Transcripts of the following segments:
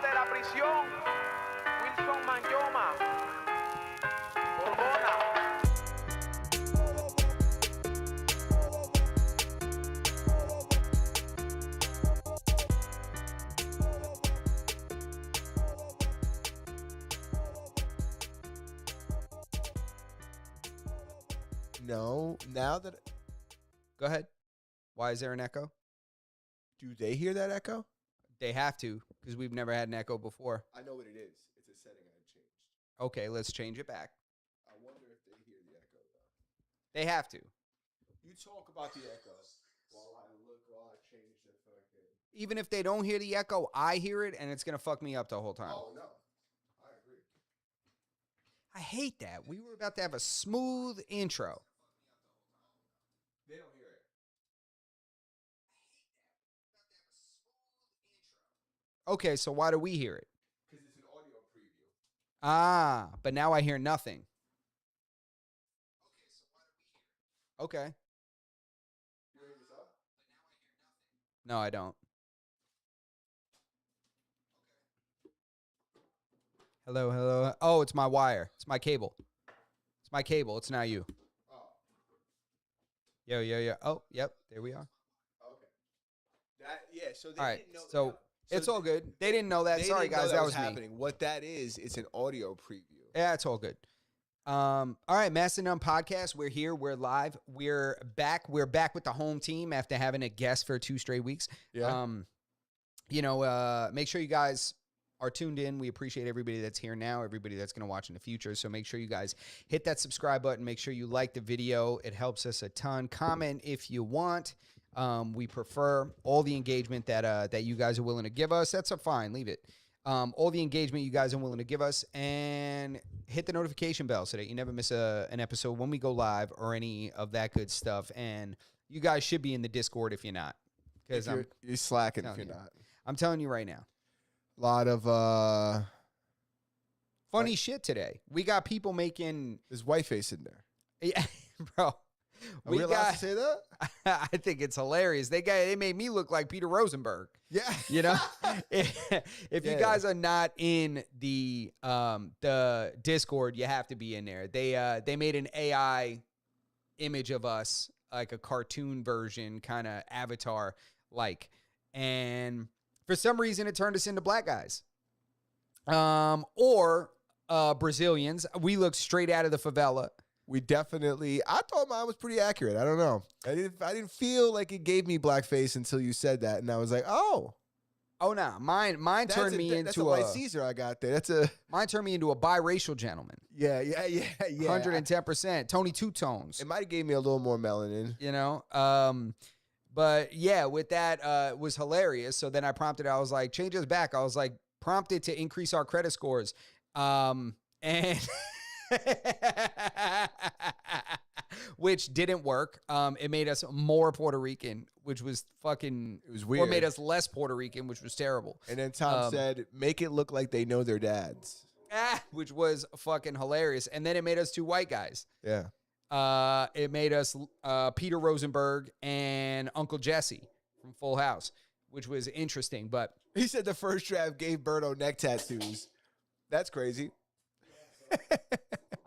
desde la prisión, Wilson Manyoma, Borbona. No, now that Go ahead. Why is there an echo? do they hear that echo? They have to, because we've never had an echo before. I know what it is. It's a setting I changed. Okay, let's change it back. I wonder if they hear the echo though. They have to. You talk about the echo while I change the fucking. Even if they don't hear the echo, I hear it, and it's going to fuck me up the whole time. Oh no, I agree. I hate that. We were about to have a smooth intro. They don't hear it. Okay, so why do we hear it? Because it's an audio preview. Ah, but now I hear nothing. Okay. You hear this up? No, I don't. Hello, hello. Oh, it's my wire. It's my cable. It's my cable. It's not you. Oh, Yo, yo, yo. Oh, yep. There we are. okay. So they All right. didn't know. So it's all good. They didn't know that. They Sorry, didn't know guys. That was me. happening. What that is, it's an audio preview. Yeah, it's all good. All right, Mastodon Podcast. We're here. We're live. We're back. We're back with the home team after having a guest for 2 straight weeks. Yeah. Make sure you guys are tuned in. We appreciate everybody that's here now, everybody that's going to watch in the future. So make sure you guys hit that subscribe button. Make sure you like the video. It helps us a ton. Comment if you want. We prefer all the engagement that you guys are willing to give us. That's fine. Leave it. All the engagement you guys are willing to give us, and hit the notification bell so that you never miss an episode when we go live or any of that good stuff. And you guys should be in the Discord if you're not, because You're slacking if you're you. not. I'm telling you right now. A lot of Funny shit today. We got people making, there's white face in there. yeah, bro. Are we allowed to say that? I think it's hilarious. They made me look like Peter Rosenberg. Yeah. You know, if you Yeah. guys are not in the Discord, you have to be in there. They made an AI image of us, like a cartoon version, kind of avatar like, and for some reason it turned us into black guys, or Brazilians. We look straight out of the favela. We definitely. I thought mine was pretty accurate. I don't know. I didn't feel like it gave me blackface until you said that, and I was like, oh. Oh no, mine turned me that's a into white Caesar I got there. mine turned me into a biracial gentleman. Yeah. 110%. Tony Two Tones. It might have gave me a little more melanin. You know, but yeah, with that, it was hilarious. So then I prompted. I was like, change us back. I was like, prompted to increase our credit scores, and. Which didn't work. It made us more Puerto Rican, which was fucking. It was weird. Or made us less Puerto Rican, which was terrible. And then Tom said, make it look like they know their dads. Which was fucking hilarious. And then it made us two white guys. Yeah. It made us Peter Rosenberg and Uncle Jesse from Full House, which was interesting. But He said the first draft gave Birdo neck tattoos. That's crazy.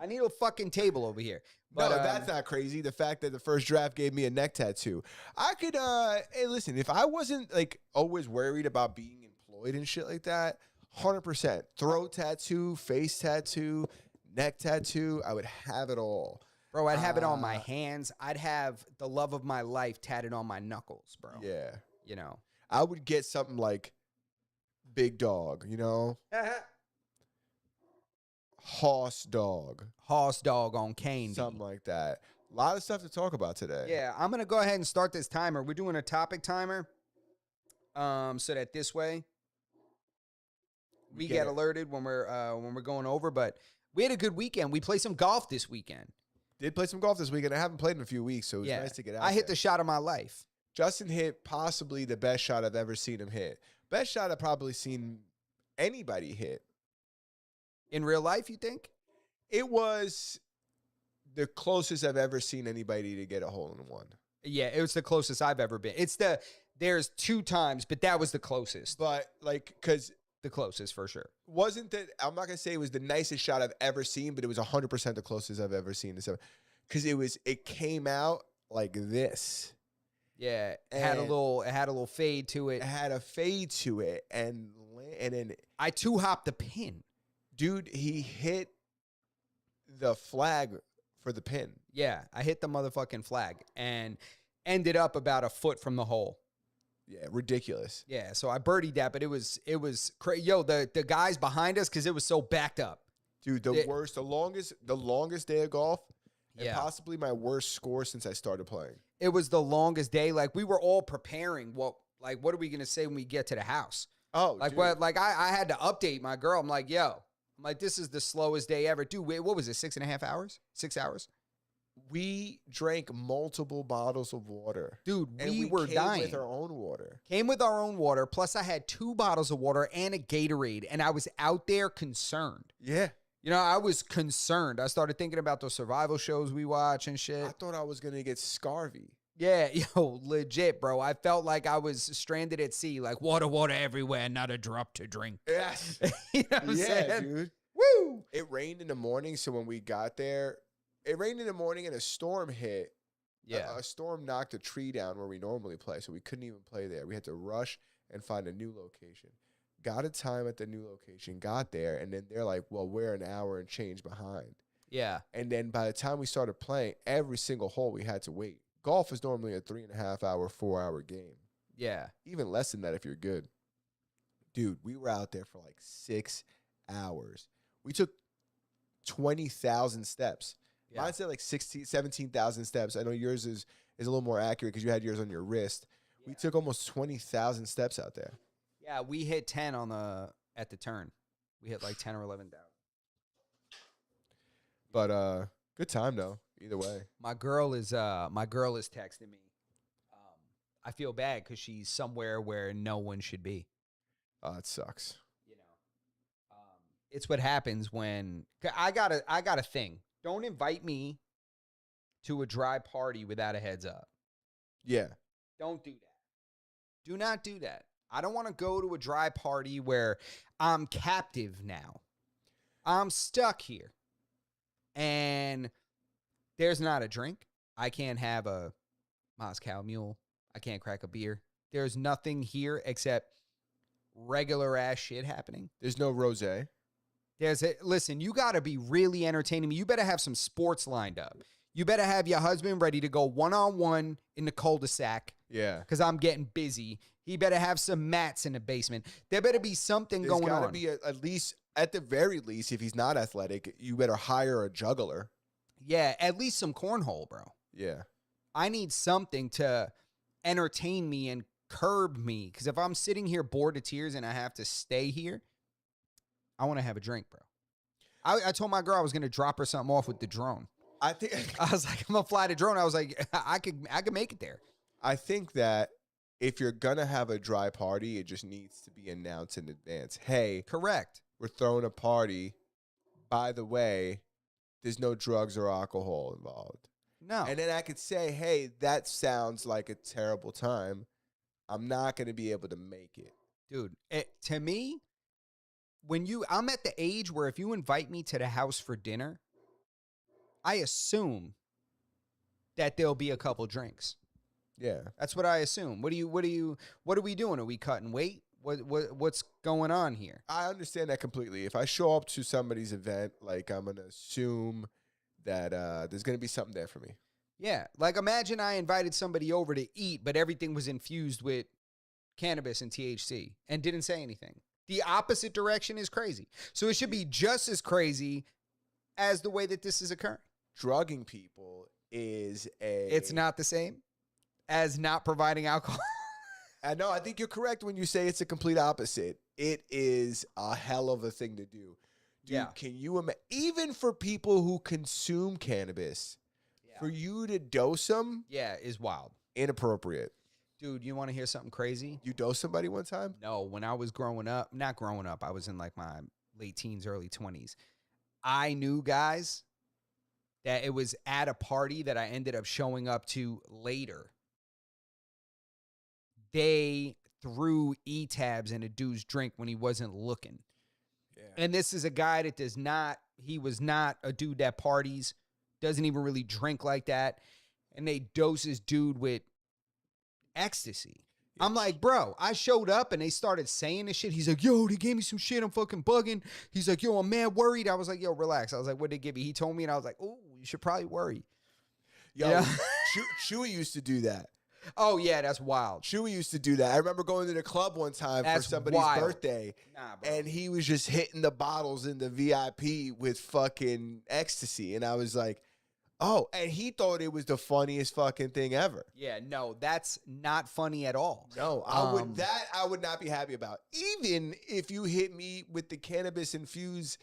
I need a fucking table over here. But, No, that's not crazy. The fact that the first draft gave me a neck tattoo. I could, hey, listen, if I wasn't like always worried about being employed and shit like that, 100%. Throat tattoo, face tattoo, neck tattoo, I would have it all. Bro, I'd have it on my hands. I'd have the love of my life tatted on my knuckles, bro. Yeah. You know? I would get something like Big Dog, you know? Hoss Dog. Hoss dog on candy. Something like that. A lot of stuff to talk about today. Yeah, I'm going to go ahead and start this timer. We're doing a topic timer so that this way we get alerted when we're going over. But we had a good weekend. We played some golf this weekend. Did play some golf this weekend. I haven't played in a few weeks, so it was nice to get out I hit there. the shot of my life. Justin hit possibly the best shot I've ever seen him hit. Best shot I've probably seen anybody hit. In real life, you think? It was the closest I've ever seen anybody to get a hole in one. Yeah, it was the closest I've ever been. There's 2 times, but that was the closest. But like, because the closest for sure. Wasn't that, I'm not gonna say it was the nicest shot I've ever seen, but it was 100% the closest I've ever seen to seven. Because it came out like this. Yeah, it had a And- little fade to It it. had a fade to it, and then I two hopped the pin. dude, he hit the flag for the pin. Yeah, I hit the motherfucking flag and ended up about a foot from the hole. Yeah, ridiculous. Yeah, so I birdied that, but it was crazy. Yo, the guys behind us, because it was so backed up. Dude, the longest day of golf, and Yeah. possibly my worst score since I started playing. It was the longest day. Like, we were all preparing. What are we gonna say when we get to the house? Oh, Like, dude. what? Like, I had to update my girl. I'm like, this is the slowest day ever. Dude, wait, what was it? 6.5 hours? 6 hours? We drank multiple bottles of water. Dude, And we were came dying. with our own water. Came with our own water. Plus, I had 2 bottles of water and a Gatorade, and I was out there concerned. Yeah. You know, I was concerned. I started thinking about those survival shows we watch and shit. I thought I was going to get scarvy. Yeah, yo, legit, bro. I felt like I was stranded at sea, like water everywhere, not a drop to drink. Yes. You know what I'm Yeah, saying? dude. Woo! It rained in the morning, so when we got there, it rained in the morning and a storm hit. Yeah. A storm knocked a tree down where we normally play, so we couldn't even play there. We had to rush and find a new location. Got a time at the new location, got there, and then they're like, well, we're an hour and change behind. Yeah. And then by the time we started playing, every single hole we had to wait. Golf is normally a 3.5 hour, 4 hour game. Yeah. Even less than that if you're good. Dude, we were out there for like 6 hours. We took 20,000 steps. Yeah. Mine said like 17,000 steps. I know yours is a little more accurate because you had yours on your wrist. We took almost 20,000 steps out there. Yeah, we hit 10 at the turn. We hit like 10 or 11,000. But good time though, either way. My girl is texting me. I feel bad because she's somewhere where no one should be. Oh, it sucks. You know, it's what happens when I got a thing. Don't invite me to a dry party without a heads up. Yeah. Don't do that. Do not do that. I don't want to go to a dry party where I'm captive now. I'm stuck here. And there's not a drink. I can't have a Moscow Mule. I can't crack a beer. There's nothing here except regular ass shit happening. There's no rosé. Listen, you got to be really entertaining me. You better have some sports lined up. You better have your husband ready to go one-on-one in the cul-de-sac Yeah. because I'm getting busy. He better have some mats in the basement. There better be something There's going got to on. be at least, at the very least, if he's not athletic, you better hire a juggler. Yeah, at least some cornhole, bro. Yeah. I need something to entertain me and curb me. Because if I'm sitting here bored to tears and I have to stay here, I want to have a drink, bro. I told my girl I was going to drop her something off with the drone. I think I was like, I'm going to fly the drone. I was like, I could make it there. I think that if you're gonna have a dry party, it just needs to be announced in advance. Hey, Correct. we're throwing a party. By the way, there's no drugs or alcohol involved. No. And then I could say, hey, that sounds like a terrible time. I'm not gonna be able to make it. Dude, to me, I'm at the age where if you invite me to the house for dinner, I assume that there'll be a couple drinks. Yeah. That's what I assume. What are we doing? Are we cutting weight? What's going on here? I understand that completely. If I show up to somebody's event, like I'm gonna assume that there's gonna be something there for me. Yeah. Like imagine I invited somebody over to eat, but everything was infused with cannabis and THC and didn't say anything. The opposite direction is crazy. So it should be just as crazy as the way that this is occurring. Drugging people is It's not the same as not providing alcohol. I know. I think you're correct when you say it's a complete opposite. It is a hell of a thing to do. Dude, Yeah. can you imagine? Even for people who consume cannabis, for you to dose them, Yeah, is wild. inappropriate. Dude, you want to hear something crazy? You dose somebody one time? No, when I was not growing up, I was in like my late teens, early 20s. I knew guys that it was at a party that I ended up showing up to later. They threw E-tabs in a dude's drink when he wasn't looking. Yeah. And this is a guy that he was not a dude that parties, doesn't even really drink like that. And they dose this dude with ecstasy. I'm like, bro, I showed up and they started saying this shit. He's like, yo, they gave me some shit. I'm fucking bugging. He's like, yo, I'm mad worried. I was like, yo, relax. I was like, what'd they give you? He told me, and I was like, oh, you should probably worry. Yo, Yeah. Chewy used to do that. Oh, yeah, that's wild. Chewy used to do that. I remember going to the club one time That's for somebody's wild. birthday, Nah, bro. and he was just hitting the bottles in the VIP with fucking ecstasy. And I was like, oh, and he thought it was the funniest fucking thing ever. Yeah, no, that's not funny at all. No, I would not be happy about. Even if you hit me with the cannabis infused,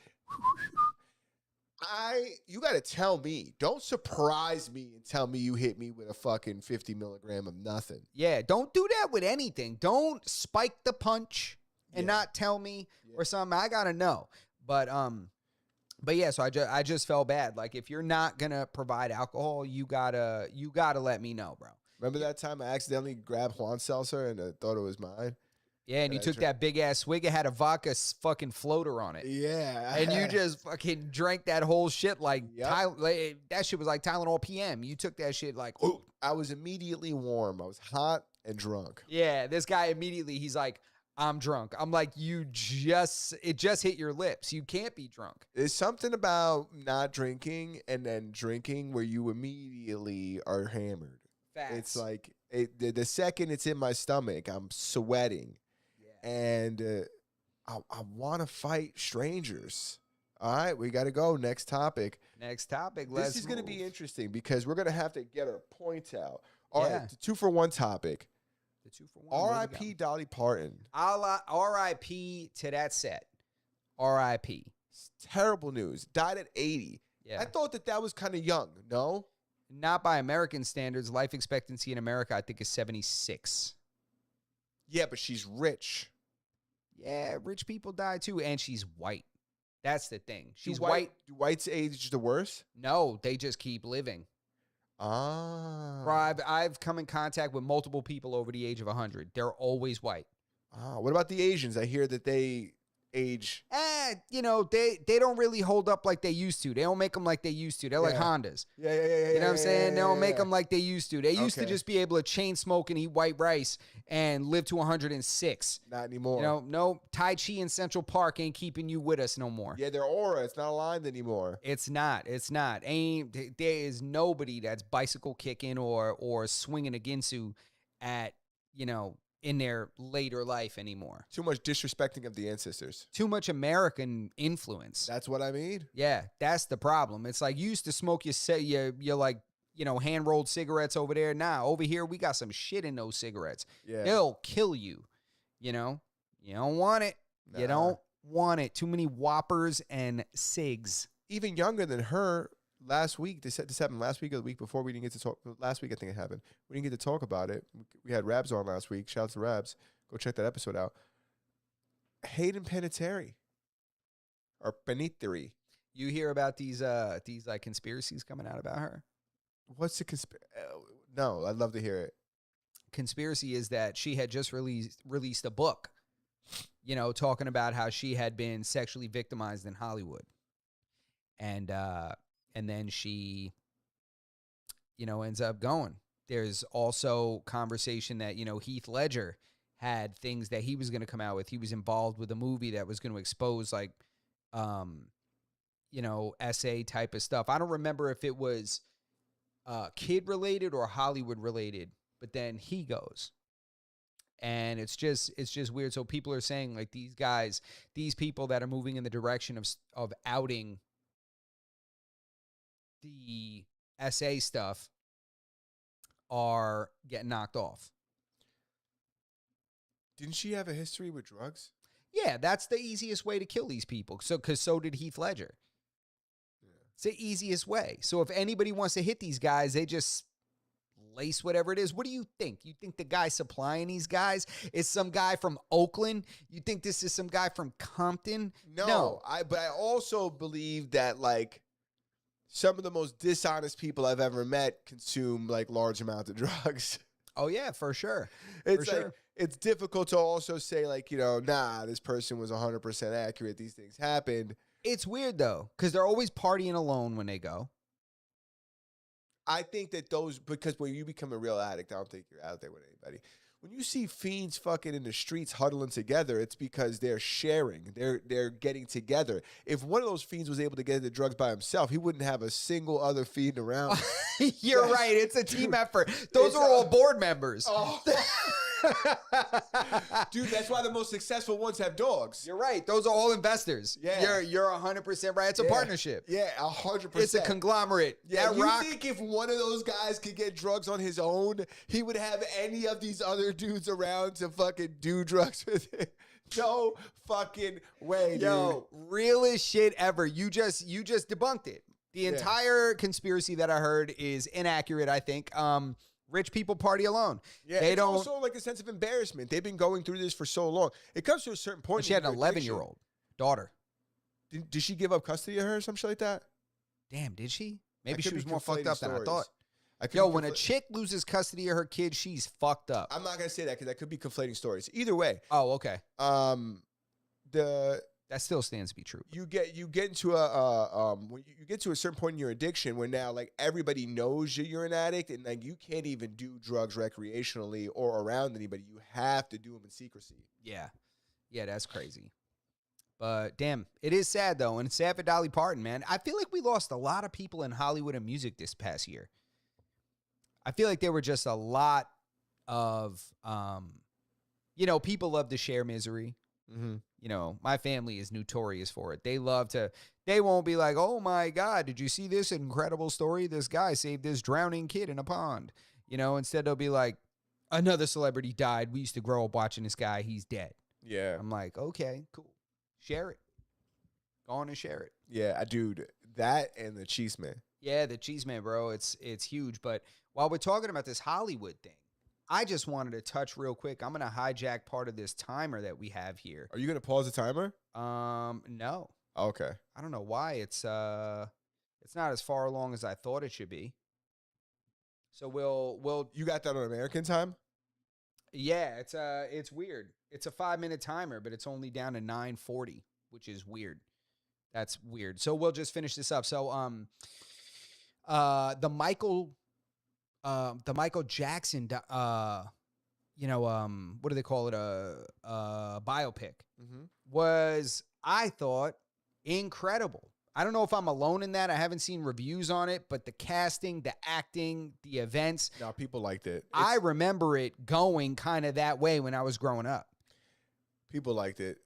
you got to tell me. Don't surprise me and tell me you hit me with a fucking 50 milligram of nothing. Yeah, don't do that with anything. Don't spike the punch and Yeah. not tell me or something. I gotta know. But yeah, so I just felt bad. Like, if you're not gonna provide alcohol, you gotta let me know, bro. Remember that time I accidentally grabbed Juan Seltzer and I thought it was mine? Yeah, and you I took that big ass swig. It had a vodka fucking floater on it. Yeah. And you just fucking drank that whole shit like, Yep. that shit was like Tylenol PM. You took that shit like, ooh. I was immediately warm. I was hot and drunk. Yeah, this guy immediately, he's like, I'm drunk. I'm like, it just hit your lips. You can't be drunk. There's something about not drinking and then drinking where you immediately are hammered. Facts. It's like the second it's in my stomach, I'm sweating. Yeah. And I want to fight strangers. All right, we got to go. Next topic. Next topic. This is going to be interesting because we're going to have to get our points out. All right, Yeah. the 2-for-1 topic. The 2-for-1. R.I.P. Dolly Parton. R.I.P. to that set. R.I.P. Terrible news. Died at 80. Yeah. I thought that was kind of young. No? Not by American standards. Life expectancy in America, I think, is 76. Yeah, but she's rich. Yeah, rich people die too, and she's white. That's the thing. She's Do white. Do whites age the worst? No, they just keep living. Ah. Bro, I've come in contact with multiple people over the age of 100. They're always white. Ah. What about the Asians? I hear that they age. They don't really hold up like they used to. They don't make them like they used to. They're like Yeah. Hondas. Yeah. You know what I'm saying? They don't make them like they used to. They used to Okay. just be able to chain smoke and eat white rice and live to 106. Not anymore. No, Tai Chi in Central Park ain't keeping you with us no more. Yeah, their aura, it's not aligned anymore. It's not. There is nobody that's bicycle kicking or swinging a ginsu at, in their later life anymore. Too much disrespecting of the ancestors. Too much American influence. That's what I mean. Yeah, that's the problem. It's like you used to smoke your like, hand rolled cigarettes over there. Now over here we got some shit in those cigarettes. Yeah. They'll kill you. You don't want it. You Nah. don't want it. Too many whoppers and cigs. Even younger than her. Last week, this happened last week or the week before. We didn't get to talk. Last week, I think it happened. We didn't get to talk about it. We had Rabs on last week. Shout out to Rabs. Go check that episode out. Hayden Panettiere. Or Panettiere. You hear about these like conspiracies coming out about her? What's the No, I'd love to hear it. Conspiracy is that she had just released a book, talking about how she had been sexually victimized in Hollywood. And then she, ends up going. There's also conversation that, Heath Ledger had things that he was going to come out with. He was involved with a movie that was going to expose like, essay type of stuff. I don't remember if it was kid related or Hollywood related, but then he goes. And it's just weird. So people are saying like these people that are moving in the direction of outing the SA stuff are getting knocked off. Didn't she have a history with drugs? Yeah, that's the easiest way to kill these people. Because so did Heath Ledger. Yeah. It's the easiest way. So if anybody wants to hit these guys, they just lace whatever it is. What do you think? You think the guy supplying these guys is some guy from Oakland? You think this is some guy from Compton? No. But I also believe that like some of the most dishonest people I've ever met consume like large amounts of drugs. Oh yeah, for sure. It's For like sure. it's difficult to also say like, nah, this person was 100% accurate. These things happened. It's weird though, because they're always partying alone when they go. I think that because when you become a real addict, I don't think you're out there with anybody. When you see fiends fucking in the streets huddling together, it's because they're sharing. They're getting together. If one of those fiends was able to get the drugs by himself, he wouldn't have a single other fiend around. You're right. It's a team effort. Those are all board members. Oh. Dude, that's why the most successful ones have dogs. You're right. Those are all investors. Yeah. You're 100% right. It's a partnership. Yeah, 100%. It's a conglomerate. Yeah, That you rock. think if one of those guys could get drugs on his own, he would have any of these other dudes around to fucking do drugs with him? No fucking way, dude. Yo, realest shit ever. You just debunked it. The entire conspiracy that I heard is inaccurate, I think. Rich people party alone. Yeah, they it's don't. also like a sense of embarrassment. They've been going through this for so long. It comes to a certain point. She had an in your 11-year-old daughter. Did she give up custody of her or some shit like that? Damn, did she? I Maybe could she was be more fucked conflating up than I stories. thought. I could Yo, be when a chick loses custody of her kid, she's fucked up. I'm not gonna say that because that could be conflating stories. Either way, Oh, okay. The That still stands to be true. you get into when you get to a certain point in your addiction where now like everybody knows you're an addict and like you can't even do drugs recreationally or around anybody. You have to do them in secrecy. Yeah. Yeah, that's crazy. But damn, it is sad though, and it's sad for Dolly Parton, man. I feel like we lost a lot of people in Hollywood and music this past year. I feel like there were just a lot of, people love to share misery. Mm-hmm. My family is notorious for it. They won't be like, oh my God, did you see this incredible story? This guy saved this drowning kid in a pond. Instead they'll be like, another celebrity died. We used to grow up watching this guy. He's dead. Yeah. I'm like, okay, cool. Share it. Go on and share it. Yeah, dude, that and the Cheese Man. Yeah, the Cheese Man, bro. It's huge. But while we're talking about this Hollywood thing, I just wanted to touch real quick. I'm gonna hijack part of this timer that we have here. Are you gonna pause the timer? No. Okay. I don't know why it's not as far along as I thought it should be. So we'll You got that on American time? yeah, it's weird. It's a 5-minute timer, but it's only down to 9:40, which is weird. That's weird. So we'll just finish this up. So the Michael Jackson what do they call it? A biopic Mm-hmm. was, I thought, incredible. I don't know if I'm alone in that. I haven't seen reviews on it, but the casting, the acting, the events, No, people liked it. I remember it going kind of that way when I was growing up. People liked it.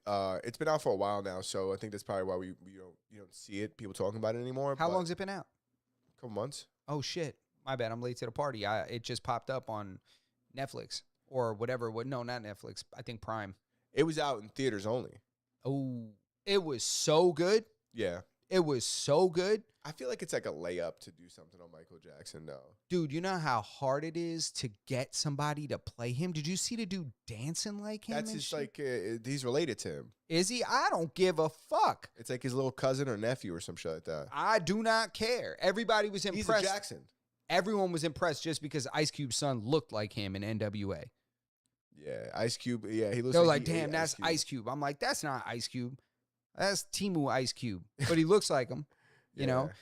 It's been out for a while now, so I think that's probably why you don't see it. People talking about it anymore. How but long's it been out? A couple months. Oh shit, my bad. I'm late to the party. It just popped up on Netflix or whatever. No, not Netflix. I think Prime. It was out in theaters only. Oh, it was so good. Yeah. It was so good. I feel like it's like a layup to do something on Michael Jackson, though. Dude, you know how hard it is to get somebody to play him? Did you see the dude dancing like him? That's and just shit? like, he's related to him. Is he? I don't give a fuck. It's like his little cousin or nephew or some shit like that. I do not care. Everybody was He's a impressed. Jackson. Everyone was impressed just because Ice Cube's son looked like him in NWA. Yeah, Ice Cube. Yeah, he looks They're like like, he ate damn, that's Cube. Ice Cube. I'm like, that's not Ice Cube. That's Timu Ice Cube. But he looks like him, you know? Yeah.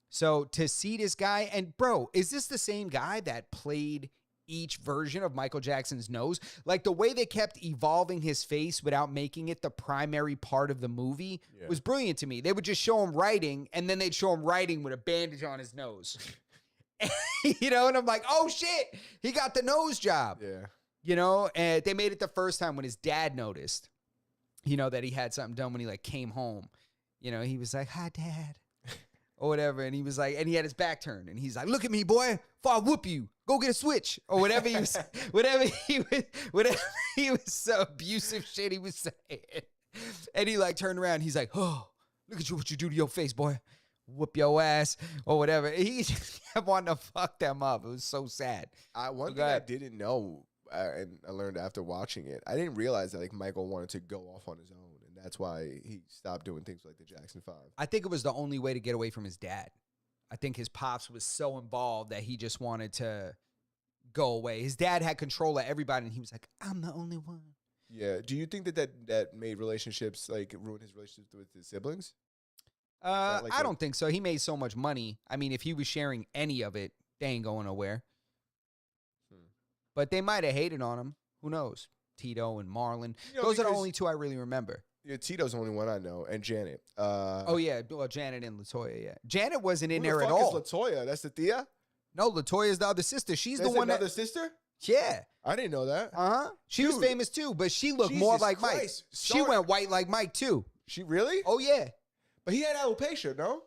So to see this guy, and bro, is this the same guy that played each version of Michael Jackson's nose? Like the way they kept evolving his face without making it the primary part of the movie Yeah. was brilliant to me. They would just show him writing, and then they'd show him writing with a bandage on his nose. And I'm like, oh shit, he got the nose job. Yeah. And they made it the first time when his dad noticed, that he had something done when he like came home. He was like, hi, Dad. Or whatever. And he was like, and he had his back turned. And he's like, look at me, boy. Before I whoop you, go get a switch. Or whatever he was, whatever he was so abusive shit he was saying. And he like turned around. He's like, oh, look at you, what you do to your face, boy. Whoop your ass. Or whatever. He just kept wanting to fuck them up. It was so sad. One Go thing I ahead. didn't know, and I learned after watching it, I didn't realize that like Michael wanted to go off on his own. And that's why he stopped doing things like the Jackson 5. I think it was the only way to get away from his dad. I think his pops was so involved that he just wanted to go away. His dad had control of everybody, and he was like, I'm the only one. Yeah. Do you think that made relationships like ruin his relationships with his siblings? that like I a- don't think so. He made so much money. I mean, if he was sharing any of it, they ain't going nowhere. Hmm. But they might have hated on him. Who knows? Tito and Marlon. You know, Those are the because- only two I really remember. Yeah, Tito's the only one I know, and Janet. Oh, yeah. Well, Janet and Latoya, yeah. Janet wasn't in who the there at fuck all. is Latoya? That's the Thea. No, Latoya's the other sister. She's That's the one another that... sister. Yeah. I didn't know that. Uh-huh. She was Dude. famous, too, but she looked more Jesus like Mike. Christ. She Sorry. went white like Mike, too. She really? Oh, yeah. But he had alopecia, no?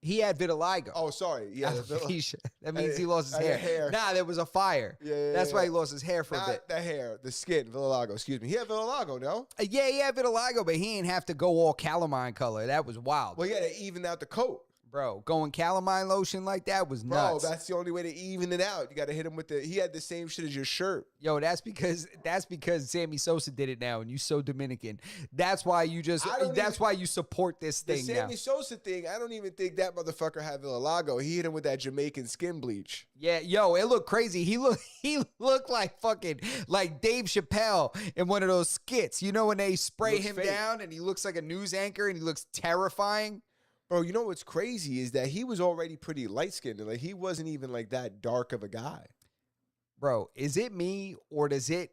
He had vitiligo. Oh, sorry. Yeah. Alopecia. That means he lost his Had hair. hair. Nah, there was a fire. Yeah, That's why he yeah. lost his hair for a bit. Not the hair, the skin, vitiligo. Excuse me. He had vitiligo, no? Yeah, he had vitiligo, but he ain't have to go all calamine color. That was wild. Well, he had to even out the coat. Bro, going calamine lotion like that was Bro, nuts. that's the only way to even it out. You got to hit him with the. He had the same shit as your shirt. Yo, that's because Sammy Sosa did it now, and you so Dominican. That's why you just. I don't That's even- why you support this The thing now. Sammy Sosa thing, I don't even think that motherfucker had vitiligo. He hit him with that Jamaican skin bleach. Yeah, yo, it looked crazy. He looked like fucking like Dave Chappelle in one of those skits. You know when they spray Looks him fake. down and he looks like a news anchor and he looks terrifying. Bro, you know what's crazy is that he was already pretty light skinned. Like he wasn't even like that dark of a guy. Bro, is it me or does it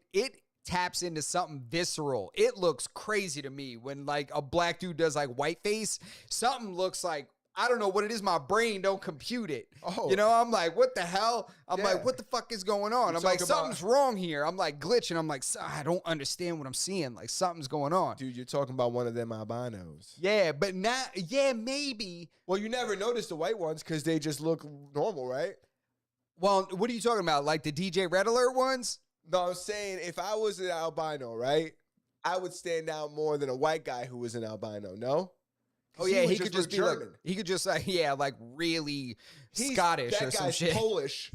taps into something visceral? It looks crazy to me when like a black dude does like whiteface. Something looks like, I don't know what it is. My brain don't compute it. Oh. You know, I'm like, what the hell? I'm Yeah. like, what the fuck is going on? You I'm like, talk about- something's wrong here. I'm like glitching. I'm like, I don't understand what I'm seeing. Like something's going on. Dude, you're talking about one of them albinos. Yeah, but not, yeah, maybe. Well, you never notice the white ones because they just look normal, right? Well, what are you talking about? Like the DJ Red Alert ones? No, I'm saying if I was an albino, right, I would stand out more than a white guy who was an albino, no? 'Cause Oh yeah, would he could just look be like, German. he could just like, yeah, like really He's- Scottish that or some guy's shit. Polish,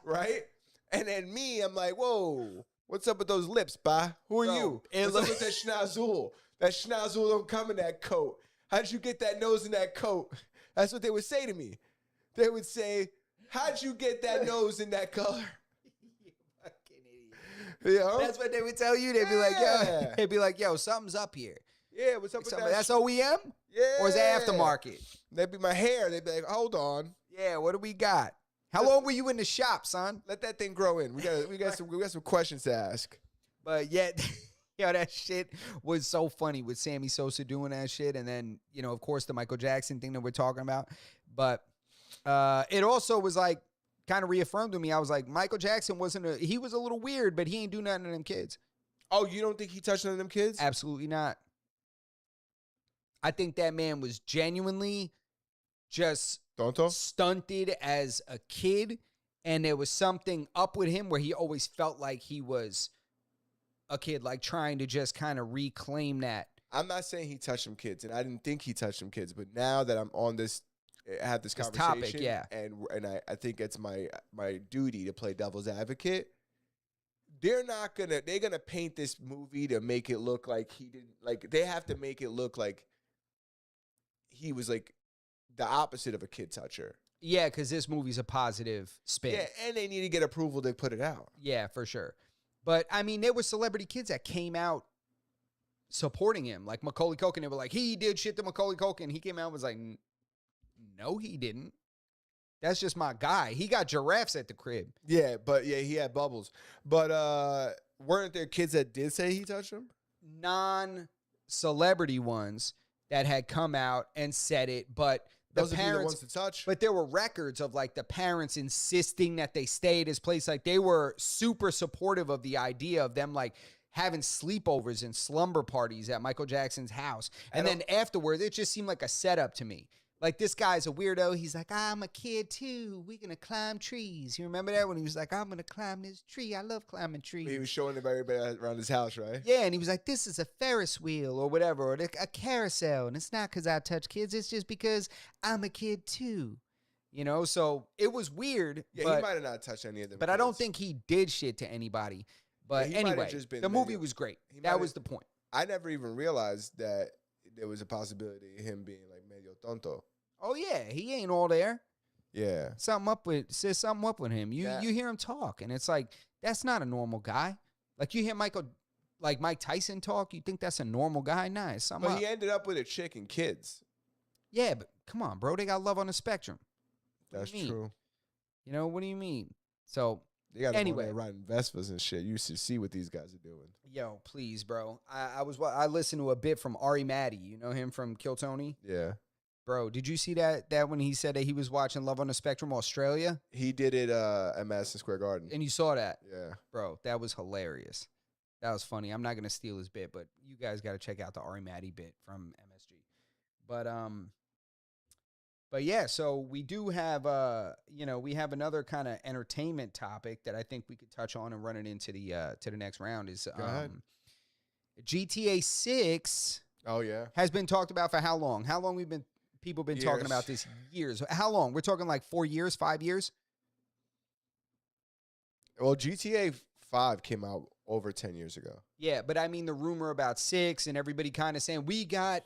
right? And then me, I'm like, whoa, what's up with those lips, ba? Who are Bro, you? it What's look- up with that schnozzle? That schnozzle don't come in that coat. How'd you get that nose in that coat? That's what they would say to me. They would say, how'd you get that nose in that color? You fucking idiot. You know? That's what they would tell you. They'd be like, yo, Yeah. they'd be like, yo, something's up here. Yeah, what's up with that? That's OEM? yeah. Or is that aftermarket? That'd be my hair. They'd be like, hold on. Yeah, what do we got? How long were you in the shop, son? Let that thing grow in. We got some questions to ask. But yet, yo, that shit was so funny with Sammy Sosa doing that shit. And then, you know, of course, the Michael Jackson thing that we're talking about. But it also was like kind of reaffirmed to me. I was like, Michael Jackson he was a little weird, but he ain't do nothing to them kids. Oh, you don't think he touched on them kids? Absolutely not. I think that man was genuinely just Tonto? stunted as a kid, and there was something up with him where he always felt like he was a kid, like trying to just kind of reclaim that. I'm not saying he touched them kids, and I didn't think he touched them kids, but now that I'm on this, I have this This conversation, topic, yeah. and I think it's my duty to play devil's advocate. They're gonna paint this movie to make it look like he didn't, like they have to make it look like he was like the opposite of a kid toucher. Yeah, because this movie's a positive spin. Yeah, and they need to get approval to put it out. Yeah, for sure. But I mean, there were celebrity kids that came out supporting him, like Macaulay Culkin. They were like, he did shit to Macaulay Culkin. He came out and was like, no, he didn't. That's just my guy. He got giraffes at the crib. Yeah, but yeah, he had bubbles. But weren't there kids that did say he touched them? Non-celebrity ones that had come out and said it, but Those the would be the parents. ones to touch. But there were records of like the parents insisting that they stay at his place. Like they were super supportive of the idea of them like having sleepovers and slumber parties at Michael Jackson's house. And then afterwards, it just seemed like a setup to me. Like this guy's a weirdo. He's like, I'm a kid too. We're going to climb trees. You remember that when he was like, I'm going to climb this tree. I love climbing trees. He was showing everybody around his house, right? Yeah, and he was like, this is a Ferris wheel or whatever, or a carousel. And it's not because I touch kids. It's just because I'm a kid too. You know, so it was weird. Yeah, but, he might have not touched any of them. but I don't kids. think he did shit to anybody. But he might have anyway, just been the movie maybe- was great. he might That have- was the point. I never even realized that there was a possibility of him being like medio tonto. Oh, yeah, he ain't all there. Yeah. Something up with him. You That- you hear him talk, and it's like that's not a normal guy. Like you hear Mike Tyson talk, you think that's a normal guy? Nah, it's something But up. he ended up with a chick and kids. Yeah, but come on, bro. They got love on the spectrum. What That's do you mean? true. You know, what do you mean? So, They got Anyway. anyway riding Vespas and shit. You should see what these guys are doing. yo, please, bro. I listened to a bit from Ari Matty. You know him from Kill Tony? Yeah. Bro, did you see that when he said that he was watching Love on the Spectrum Australia? He did it at Madison Square Garden. And you saw that? Yeah. Bro, that was hilarious. That was funny. I'm not gonna steal his bit, but you guys got to check out the Ari Matty bit from MSG. But yeah, so we do have we have another kind of entertainment topic that I think we could touch on and run it into the next round is Go ahead. GTA 6 Oh yeah. has been talked about for how long? How long people been talking Years. about this? Years. How long? We're talking like 4 years, 5 years? Well, GTA 5 came out over 10 years ago. Yeah, but I mean the rumor about 6 and everybody kind of saying we got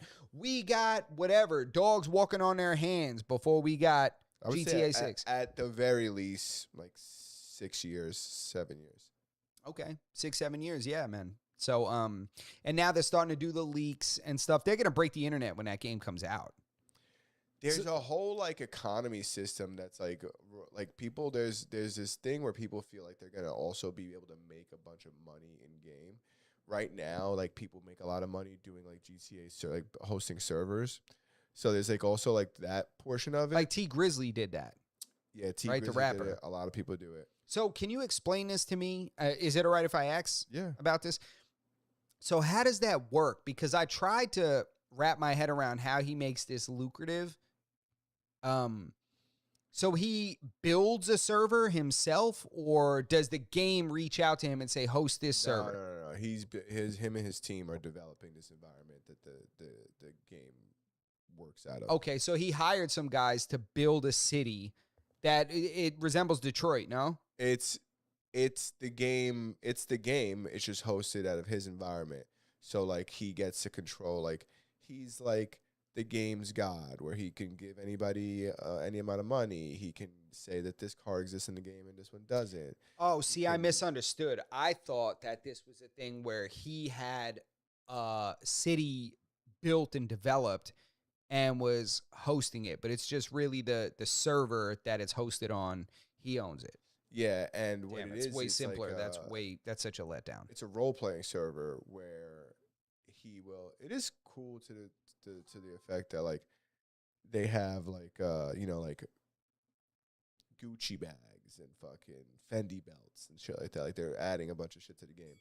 whatever dogs walking on their hands before we got I would say GTA 6. At the very least, like 6 years, 7 years. Okay, 6, 7 years. Yeah, man. So and now they're starting to do the leaks and stuff. They're gonna break the internet when that game comes out. There's a whole like economy system that's like people. There's this thing where people feel like they're gonna also be able to make a bunch of money in game. Right now, like people make a lot of money doing like GTA, like hosting servers. So there's like also like that portion of it. Like T Grizzly did that. Yeah, T right, the Grizzly did rapper. it. A lot of people do it. So can you explain this to me? Is it all right if I ask Yeah. about this? So how does that work? Because I tried to wrap my head around how he makes this lucrative. So he builds a server himself, or does the game reach out to him and say, host this server? No. Him and his team are developing this environment that the game works out of. Okay, so he hired some guys to build a city that it resembles Detroit, no? It's the game. It's the game. It's just hosted out of his environment. So like he gets to control. Like he's like the game's god, where he can give anybody any amount of money. He can say that this car exists in the game and this one doesn't. Oh, see, I misunderstood. I thought that this was a thing where he had a city built and developed and was hosting it, but it's just really the server that it's hosted on. He owns it. Yeah, and what Damn, it it's is, way it's simpler. Like, That's such a letdown. it's a role playing server where he will. It is cool to the effect that like they have like like Gucci bags and fucking Fendi belts and shit like that. Like they're adding a bunch of shit to the game.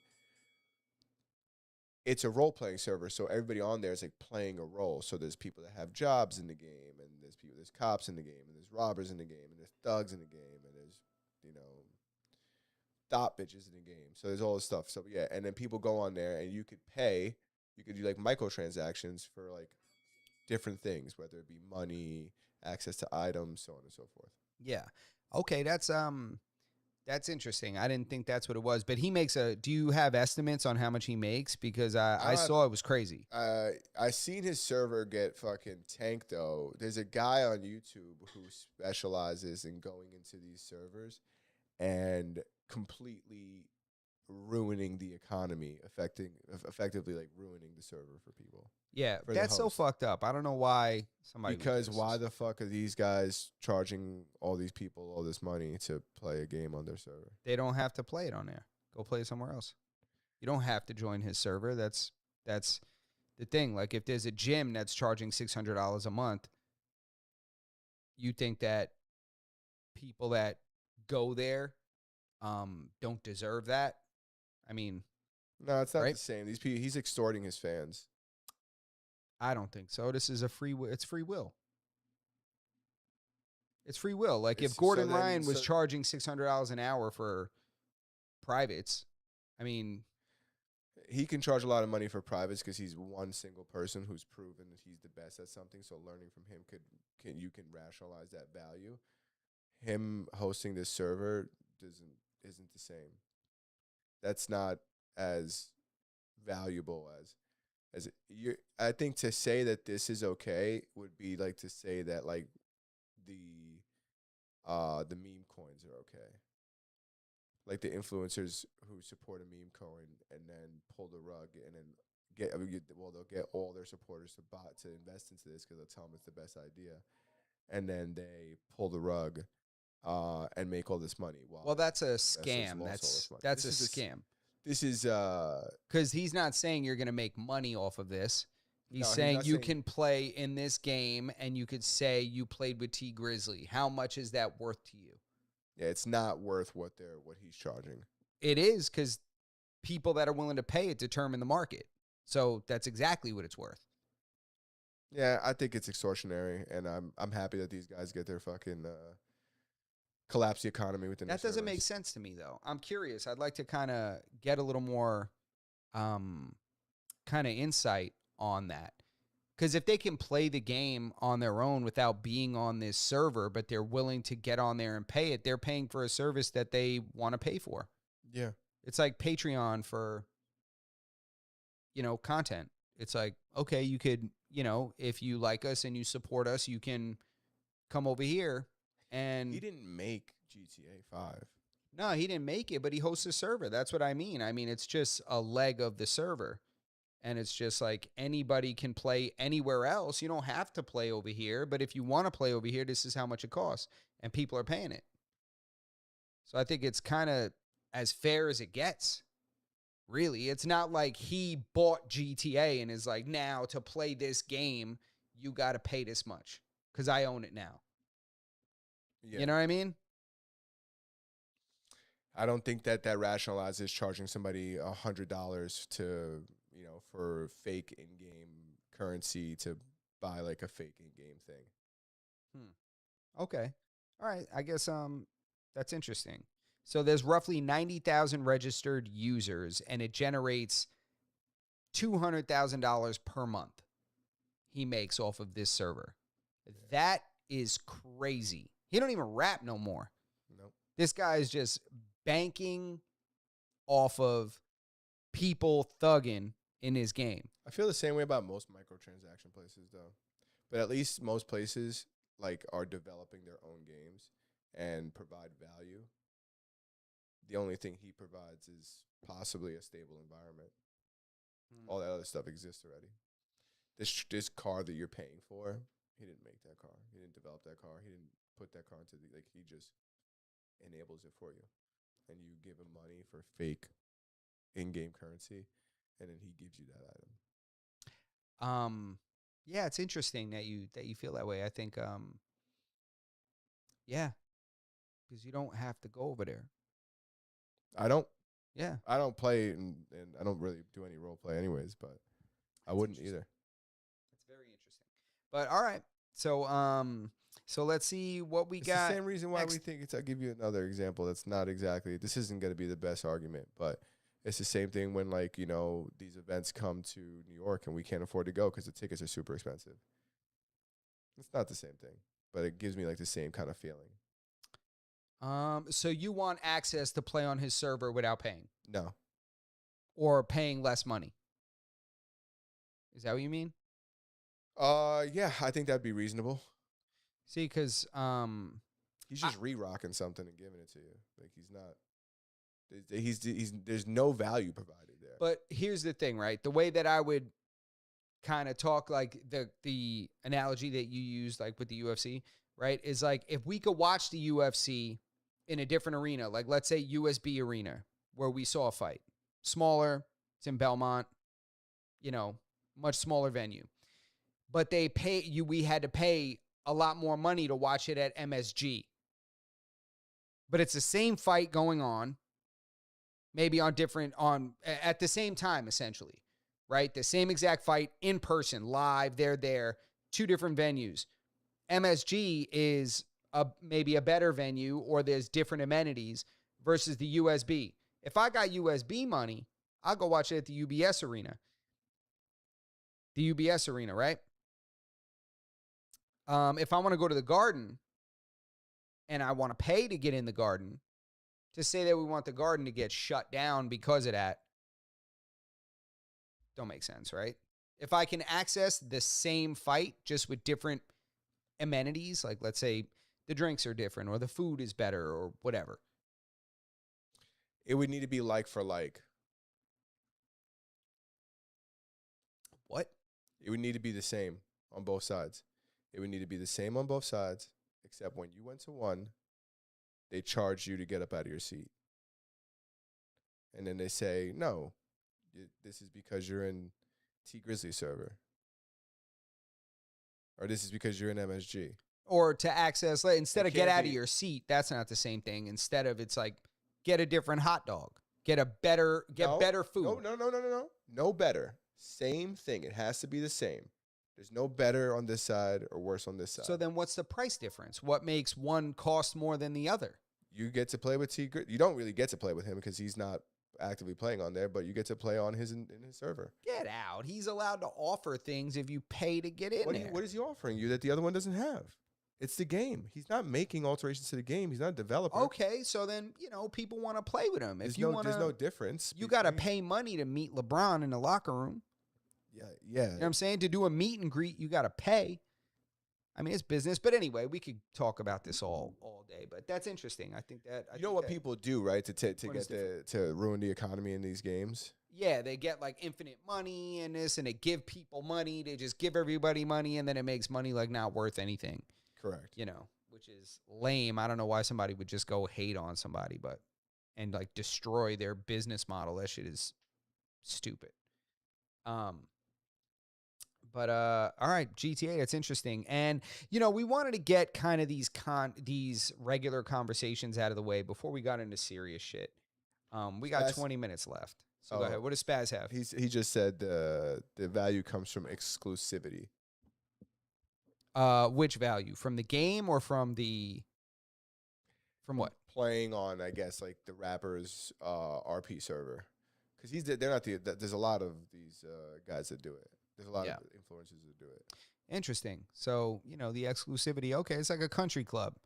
It's a role playing server, so everybody on there is like playing a role. So there's people that have jobs in the game, and there's cops in the game, and there's robbers in the game, and there's thugs in the game, and there's thought bitches in the game. So there's all this stuff. So yeah, and then people go on there, and you could pay. You could do like microtransactions for like different things, whether it be money, access to items, so on and so forth. Yeah. Okay, that's interesting. I didn't think that's what it was. But he makes do you have estimates on how much he makes? Because I saw it was crazy. I seen his server get fucking tanked though. There's a guy on YouTube who specializes in going into these servers and completely ruining the economy, effectively like ruining the server for people. Yeah, for the that's so host. fucked up. I don't know why somebody would do Because this. why the fuck are these guys charging all these people all this money to play a game on their server? They don't have to play it on there. Go play it somewhere else. You don't have to join his server. That's the thing. Like if there's a gym that's charging $600 a month, you think that people that go there don't deserve that? I mean, No, it's not Right? the same. These people, he's extorting his fans. I don't think so. This is it's free will. It's free will. Like if It's- Gordon so then- Ryan was so- charging $600 an hour for privates, I mean, He can charge a lot of money for privates because he's one single person who's proven that he's the best at something. So learning from him you can rationalize that value. Him hosting this server isn't the same. That's not as valuable as you. I think to say that this is okay would be like to say that like the the meme coins are okay. Like the influencers who support a meme coin and then pull the rug and then they'll get all their supporters to invest into this because they'll tell them it's the best idea, and then they pull the rug and make all this money. Well, that's a investors scam. lost all That's this a money. scam. This is Because he's not saying you're going to make money off of this. He's No, he's saying not you saying- can play in this game and you could say you played with T Grizzly. How much is that worth to you? yeah, it's not worth what he's charging. It is, because people that are willing to pay it determine the market. So that's exactly what it's worth. Yeah, I think it's extortionary, and I'm happy that these guys get their fucking collapse the economy within. That their doesn't make servers. sense to me, though. I'm curious. I'd like to kind of get a little more kind of insight on that. Because if they can play the game on their own without being on this server, but they're willing to get on there and pay it, they're paying for a service that they want to pay for. Yeah, It's like Patreon for, content. It's like, okay, you could, if you like us and you support us, you can come over here and... he didn't make GTA 5. No, he didn't make it, but he hosts a server. That's what I mean. I mean, it's just a leg of the server. And it's just like anybody can play anywhere else. You don't have to play over here, but if you want to play over here, this is how much it costs. And people are paying it. So I think it's kind of as fair as it gets. Really, it's not like he bought GTA and is like, now to play this game, you got to pay this much because I own it now. Yeah. You know what I mean? I don't think that rationalizes charging somebody $100 to, for fake in-game currency to buy like a fake in-game thing. Okay. All right. I guess that's interesting. So there's roughly 90,000 registered users, and it generates $200,000 per month he makes off of this server. That is crazy. He don't even rap no more. Nope. This guy is just banking off of people thugging in his game. I feel the same way about most microtransaction places, though. But at least most places like are developing their own games and provide value. The only thing he provides is possibly a stable environment. All that other stuff exists already. This car that you're paying for, he didn't make that car. He didn't develop that car. He didn't put that car into he just enables it for you. And you give him money for fake in-game currency, and then he gives you that item. Yeah, it's interesting that you feel that way. I think yeah, because you don't have to go over there. I don't play and I don't really do any role play anyways, but I wouldn't either. That's very interesting. But all right. So let's see what we It's got. the same reason why next. we think it's. I'll give you another example. That's not exactly. This isn't going to be the best argument, but it's the same thing when these events come to New York and we can't afford to go because the tickets are super expensive. It's not the same thing, but it gives me the same kind of feeling. So you want access to play on his server without paying No, or paying less money? Is that what you mean? yeah, I think that'd be reasonable. See, because He's just re-rocking something and giving it to you. Like he's not. There's no value provided there. but here's the thing, right? The way that I would kind of talk, like the analogy that you used, like with the UFC, right, is like if we could watch the UFC in a different arena, like let's say USB Arena, where we saw a fight, smaller, it's in Belmont, much smaller venue, but we had to pay a lot more money to watch it at MSG. But it's the same fight going on, maybe at the same time, essentially, right? The same exact fight in person, live, they're there, two different venues. MSG is maybe a better venue, or there's different amenities versus the USB. If I got USB money, I'll go watch it at the UBS Arena. The UBS Arena, right? If I want to go to the Garden and I want to pay to get in the Garden, to say that we want the Garden to get shut down because of that, don't make sense, right? If I can access the same fight just with different amenities, like let's say the drinks are different or the food is better or whatever. It would need to be like for like. What? It would need to be the same on both sides. It would need to be the same on both sides, except when you went to one, they charged you to get up out of your seat. And then they say, no, this is because you're in T Grizzly server. Or this is because you're in MSG. Or to access, instead It of get can't out of be. your seat, that's not the same thing. Instead of, it's like, get a different hot dog. Get better food. No. No better. Same thing. It has to be the same. There's no better on this side or worse on this side. So then what's the price difference? What makes one cost more than the other? You get to play with T Grizzly. You don't really get to play with him because he's not actively playing on there, but you get to play on his in his server. Get out. He's allowed to offer things if you pay to get in there. What is he offering you that the other one doesn't have? It's the game. He's not making alterations to the game. He's not a developer. Okay, so then, people want to play with him. There's If you want there's no difference. you got to between- pay money to meet LeBron in the locker room. Yeah. You know what I'm saying? To do a meet and greet, you got to pay. I mean, it's business. But anyway, we could talk about this all day. But that's interesting. I think that. You know what people do, right? To What is get to ruin the economy in these games. Yeah, they get like infinite money and this, and they give people money. They just give everybody money, and then it makes money like not worth anything. Correct. Which is lame. I don't know why somebody would just go hate on somebody, and like destroy their business model. That shit is stupid. But all right, GTA, that's interesting. And we wanted to get kind of these regular conversations out of the way before we got into serious shit. We got Spaz- 20 minutes left. So go Oh. ahead. What does Spaz have? He just said the value comes from exclusivity. Which value? From the game or from what? Playing on, I guess, like the rappers RP server, because they're not there's a lot of these guys that do it. There's a lot of influencers that do it. Interesting. So, the exclusivity, okay, it's like a country club.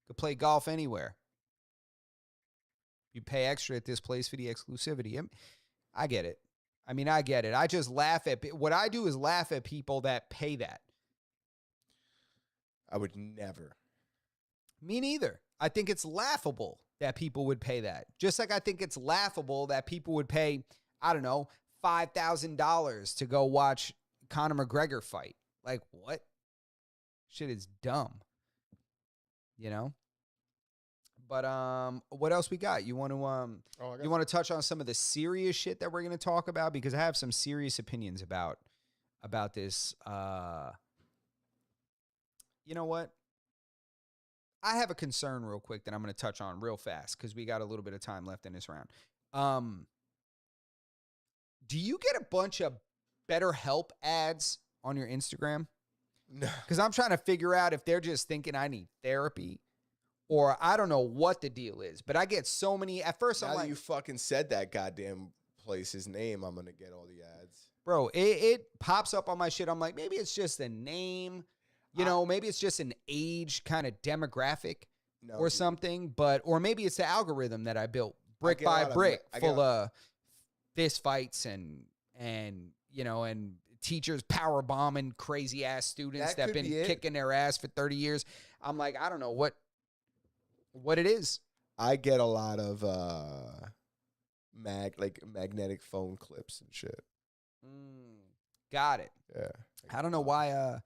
Could play golf anywhere. You pay extra at this place for the exclusivity. I get it. I mean, I get it. I just laugh at what I do is laugh at people that pay that. I would never. Me neither. I think it's laughable that people would pay that. Just like I think it's laughable that people would pay, I don't know, $5,000 to go watch Conor McGregor fight. Like, what? Shit is dumb. But what else we got? You want to touch on some of the serious shit that we're going to talk about, because I have some serious opinions about this. You know what? I have a concern real quick that I'm going to touch on real fast because we got a little bit of time left in this round. Do you get a bunch of BetterHelp ads on your Instagram? No. Because I'm trying to figure out if they're just thinking I need therapy, or I don't know what the deal is. But I get so many. At first, Now I'm that like, you fucking said that goddamn place's name, I'm gonna get all the ads. bro, it pops up on my shit. I'm like, maybe it's just a name. Maybe it's just an age kind of demographic No, or dude. something. Or maybe it's the algorithm that I built brick get a by lot of brick, I get full of fist fights and teachers power bombing crazy ass students That that could been be it. kicking their ass for 30 years. I'm like, I don't know what it is. I get a lot of magnetic phone clips and shit. Got it. Yeah. I don't know why.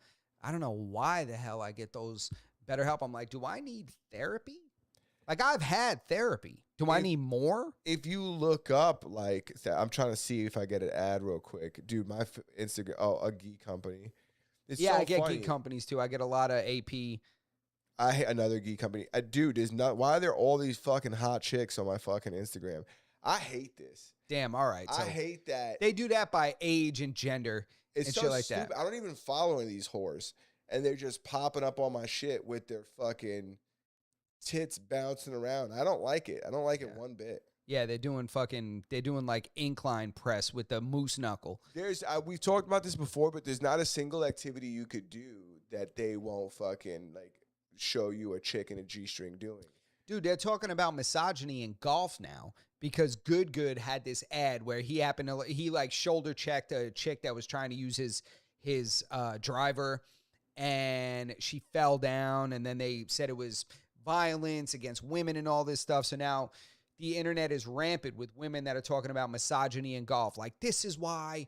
I don't know why the hell I get those BetterHelp. I'm like, do I need therapy? Like, I've had therapy. Do I need more? If you look up, I'm trying to see if I get an ad real quick. Dude, my Instagram, a geek company. It's Yeah, so I get funny. geek companies too. I get a lot of AP. I hate another geek company. Dude, why are there all these fucking hot chicks on my fucking Instagram? I hate this. Damn, all right. So I hate that. they do that by age and gender It's and so shit like stupid. that. I don't even follow any of these whores. And they're just popping up on my shit with their fucking tits bouncing around. I don't like it. I don't like it one bit. Yeah, they're doing like incline press with the moose knuckle. We've talked about this before, but there's not a single activity you could do that they won't fucking show you a chick in a G-string doing. Dude, they're talking about misogyny in golf now because Good had this ad where he shoulder checked a chick that was trying to use his driver, and she fell down, and then they said it was violence against women and all this stuff. So now the internet is rampant with women that are talking about misogyny in golf. Like, this is why,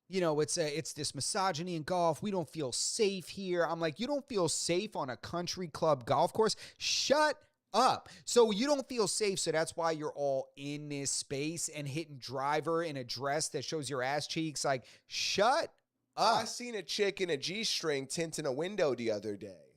it's this misogyny in golf. We don't feel safe here. I'm like, you don't feel safe on a country club golf course? Shut up. So you don't feel safe, so that's why you're all in this space and hitting driver in a dress that shows your ass cheeks. Like, shut up. I seen a chick in a G-string tinting a window the other day.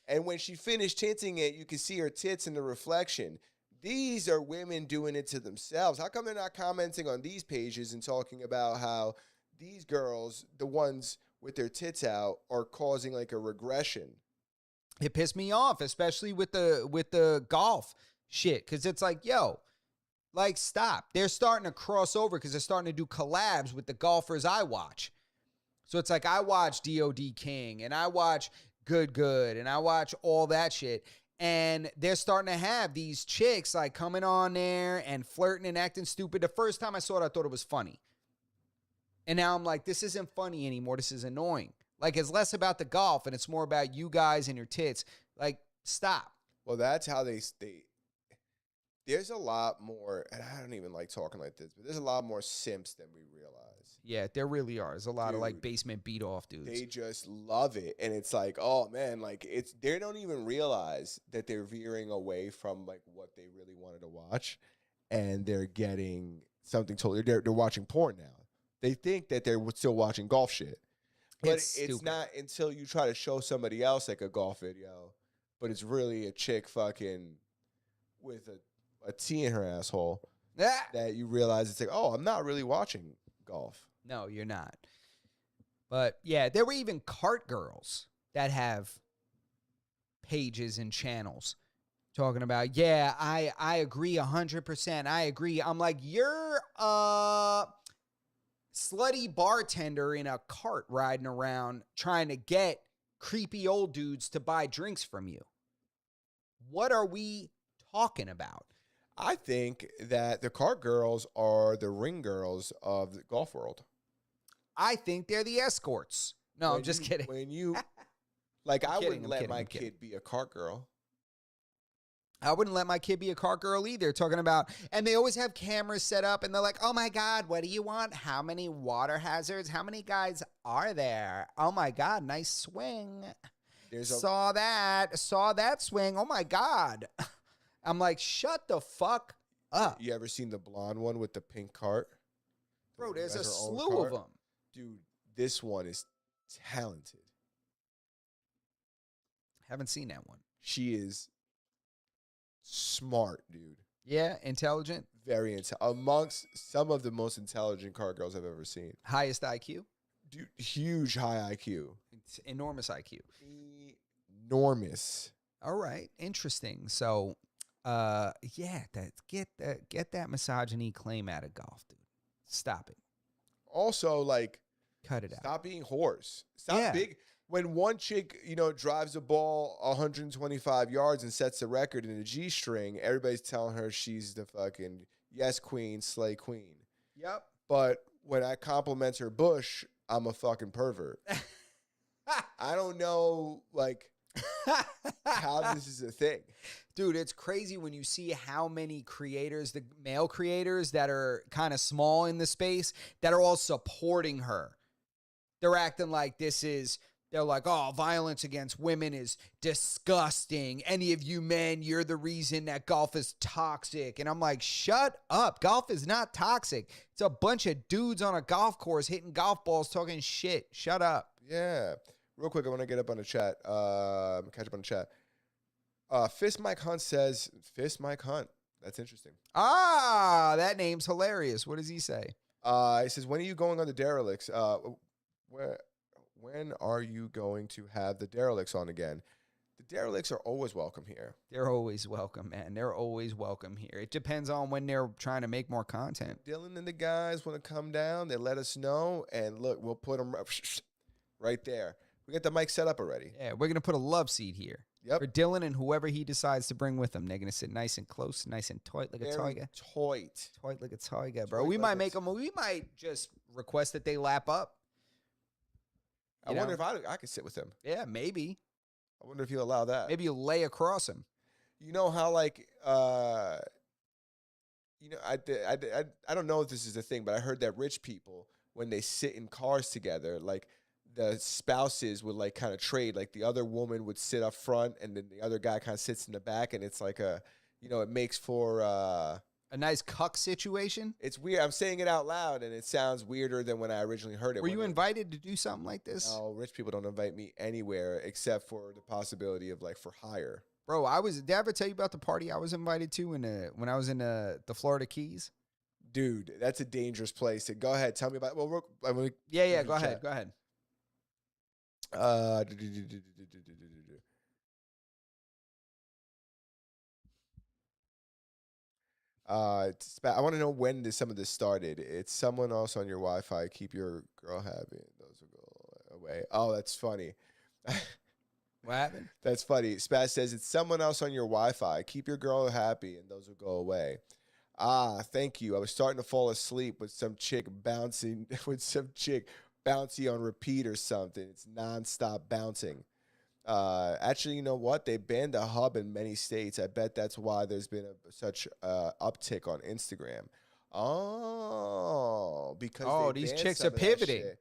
And when she finished tinting it, you could see her tits in the reflection. These are women doing it to themselves. How come they're not commenting on these pages and talking about how these girls, the ones with their tits out, are causing like a regression? It pissed me off, especially with the golf shit, because it's like, yo, like, stop. They're starting to cross over because they're starting to do collabs with the golfers I watch. So it's like, I watch DOD King, and I watch Good, and I watch all that shit. And they're starting to have these chicks like coming on there and flirting and acting stupid. The first time I saw it, I thought it was funny. And now I'm like, this isn't funny anymore. This is annoying. Like, it's less about the golf and it's more about you guys and your tits. Like, stop. Well, that's how they there's a lot more, and I don't even like talking like this, but there's a lot more simps than we realize. Yeah, there really are. There's a lot of like Dude, basement beat off dudes. They just love it. And it's like, oh man, like they don't even realize that they're veering away from like what they really wanted to watch. And they're getting something totally, they're watching porn now. They think that they're still watching golf shit. But it's not until you try to show somebody else like a golf video, but it's really a chick fucking with a T in her asshole that you realize it's like, oh, I'm not really watching golf. No, you're not. But yeah, there were even cart girls that have pages and channels talking about, yeah, I agree 100%. I agree. I'm like, you're a slutty bartender in a cart riding around trying to get creepy old dudes to buy drinks from you. What are we talking about? I think that the cart girls are the ring girls of the golf world. I think they're the escorts. No, I'm just kidding. When you, like, I wouldn't let my kidding. kid be a cart girl. I wouldn't let my kid be a cart girl either. Talking about, and they always have cameras set up, and they're like, "Oh my God, what do you want? How many water hazards? How many guys are there? Oh my God, nice swing. Saw that swing. Oh my God." I'm like, shut the fuck up. You ever seen the blonde one with the pink cart? Bro, there's a slew of them. Dude, this one is talented. Haven't seen that one. She is smart, dude. Yeah, intelligent. Very amongst some of the most intelligent cart girls I've ever seen. Highest IQ. Dude, huge high IQ. It's enormous IQ. Enormous. All right, interesting. So, yeah, get that misogyny claim out of golf, dude. Stop it. Also, like, cut it out. Stop being whores. Stop big. When one chick, drives a ball 125 yards and sets a record in a G-string, everybody's telling her she's the fucking yes queen, slay queen. Yep. But when I compliment her bush, I'm a fucking pervert. I don't know, like, how this is a thing. Dude, it's crazy when you see how many creators, the male creators that are kind of small in the space, that are all supporting her. They're acting like they're like, oh, violence against women is disgusting. Any of you men, you're the reason that golf is toxic. And I'm like, shut up. Golf is not toxic. It's a bunch of dudes on a golf course hitting golf balls talking shit. Shut up. Yeah. Real quick, I want to get up on the chat. Catch up on the chat. Fist Mike Hunt says, Fist Mike Hunt. That's interesting. Ah, that name's hilarious. What does he say? He says, when are you going on the Derelicts? When are you going to have the Derelicts on again? The Derelicts are always welcome here. They're always welcome, man. They're always welcome here. It depends on when they're trying to make more content. Dylan and the guys want to come down. They let us know. And look, we'll put them right there. We got the mic set up already. Yeah, we're going to put a love seat here. Yep. For Dylan and whoever he decides to bring with him. They're going to sit nice and close, nice and tight like a tiger. Tight like a tiger, bro. We might make them. We might just request that they lap up. I You wonder know? if I could sit with him. Yeah, maybe. I wonder if he'll allow that. Maybe you lay across him. You know how like I don't know if this is a thing, but I heard that rich people, when they sit in cars together, like the spouses would like kind of trade. Like the other woman would sit up front, and then the other guy kind of sits in the back, and it's like it makes for A nice cuck situation. it's weird. I'm saying it out loud, and it sounds weirder than when I originally heard it. Were you invited to do something like this? No, rich people don't invite me anywhere except for the possibility of like for hire. Bro, did I ever tell you about the party I was invited to when I was in the Florida Keys? Dude, that's a dangerous place. Go ahead, tell me about. Well, Yeah, can go ahead, chat. go ahead. Uh, I want to know when some of this started. It's someone else on your Wi-Fi. Keep your girl happy. Those will go away. Oh, that's funny. What happened? That's funny. Spaz says it's someone else on your Wi-Fi. Keep your girl happy, and those will go away. Ah, thank you. I was starting to fall asleep with some chick bouncing bouncy on repeat or something. It's nonstop bouncing. Actually, you know what? They banned the hub in many states. I bet that's why there's been such uptick on Instagram. Oh, because they these banned chicks some are of that pivoting. shit.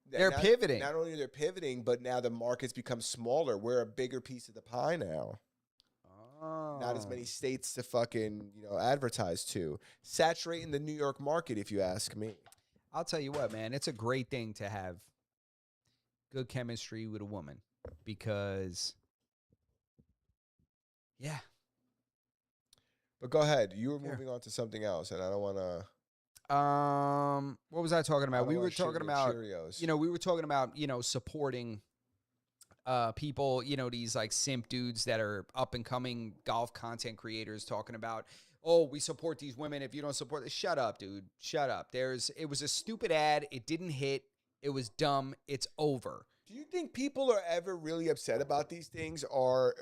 They're pivoting. Not only they're pivoting, but now the market's become smaller. We're a bigger piece of the pie now. Oh. Not as many states to fucking advertise to. Saturating the New York market, if you ask me. I'll tell you what, man. It's a great thing to have good chemistry with a woman because, yeah. But go ahead. You were Sure. moving on to something else, and I don't want to. What was I talking about? We were talking about, Cheerios. we were talking about, supporting people, these like simp dudes that are up and coming golf content creators talking about, oh, we support these women. If you don't support this, shut up, dude. Shut up. It was a stupid ad. It didn't hit. It was dumb. It's over. Do you think people are ever really upset about these things, or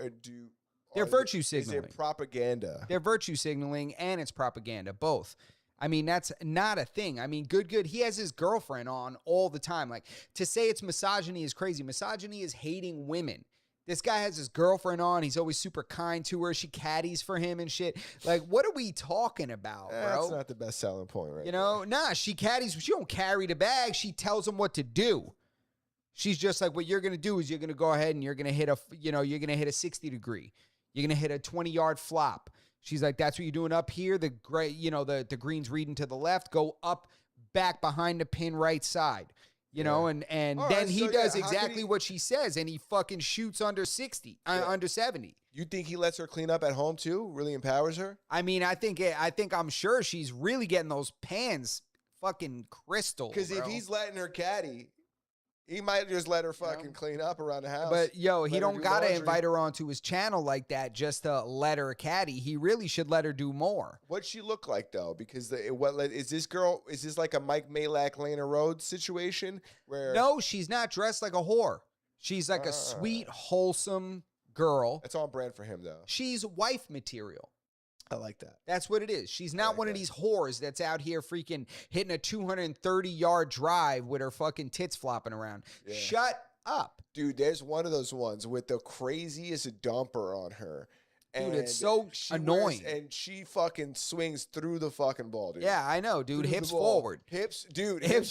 They're virtue Is there signaling. propaganda? They're virtue signaling and it's propaganda, both. I mean, that's not a thing. I mean, good. He has his girlfriend on all the time. Like, to say it's misogyny is crazy. Misogyny is hating women. This guy has his girlfriend on. He's always super kind to her. She caddies for him and shit. Like, what are we talking about, bro? That's not the best selling point, right? Nah, she caddies. She don't carry the bag. She tells him what to do. She's just like, what you're going to do is you're going to go ahead and you're going to hit a 60 degree. You're going to hit a 20-yard flop. She's like, that's what you're doing up here. The gray, the green's reading to the left. Go up, back behind the pin, right side. And All then right, he so does how could exactly he- what she says, and he fucking shoots under 60, under 70. You think he lets her clean up at home too? Really empowers her? I mean, I'm sure she's really getting those pans fucking crystal. Because if bro. he's letting her caddy, he might just let her fucking clean up around the house. But he Let her don't do gotta laundry. invite her onto his channel like that just to let her caddy. He really should let her do more. What'd she look like though? Because is this girl? Is this like a Mike Malak, Lana Rhodes situation where? No, she's not dressed like a whore. She's like a sweet, wholesome girl. It's on brand for him though. She's wife material. I like that. That's what it is. She's not like one of that. these whores that's out here freaking hitting a 230-yard drive with her fucking tits flopping around. Yeah. Shut up. Dude, there's one of those ones with the craziest dumper on her. Dude, it's so she annoying. and she fucking swings through the fucking ball, dude. Yeah, I know, dude. Through the Hips ball. forward. Hips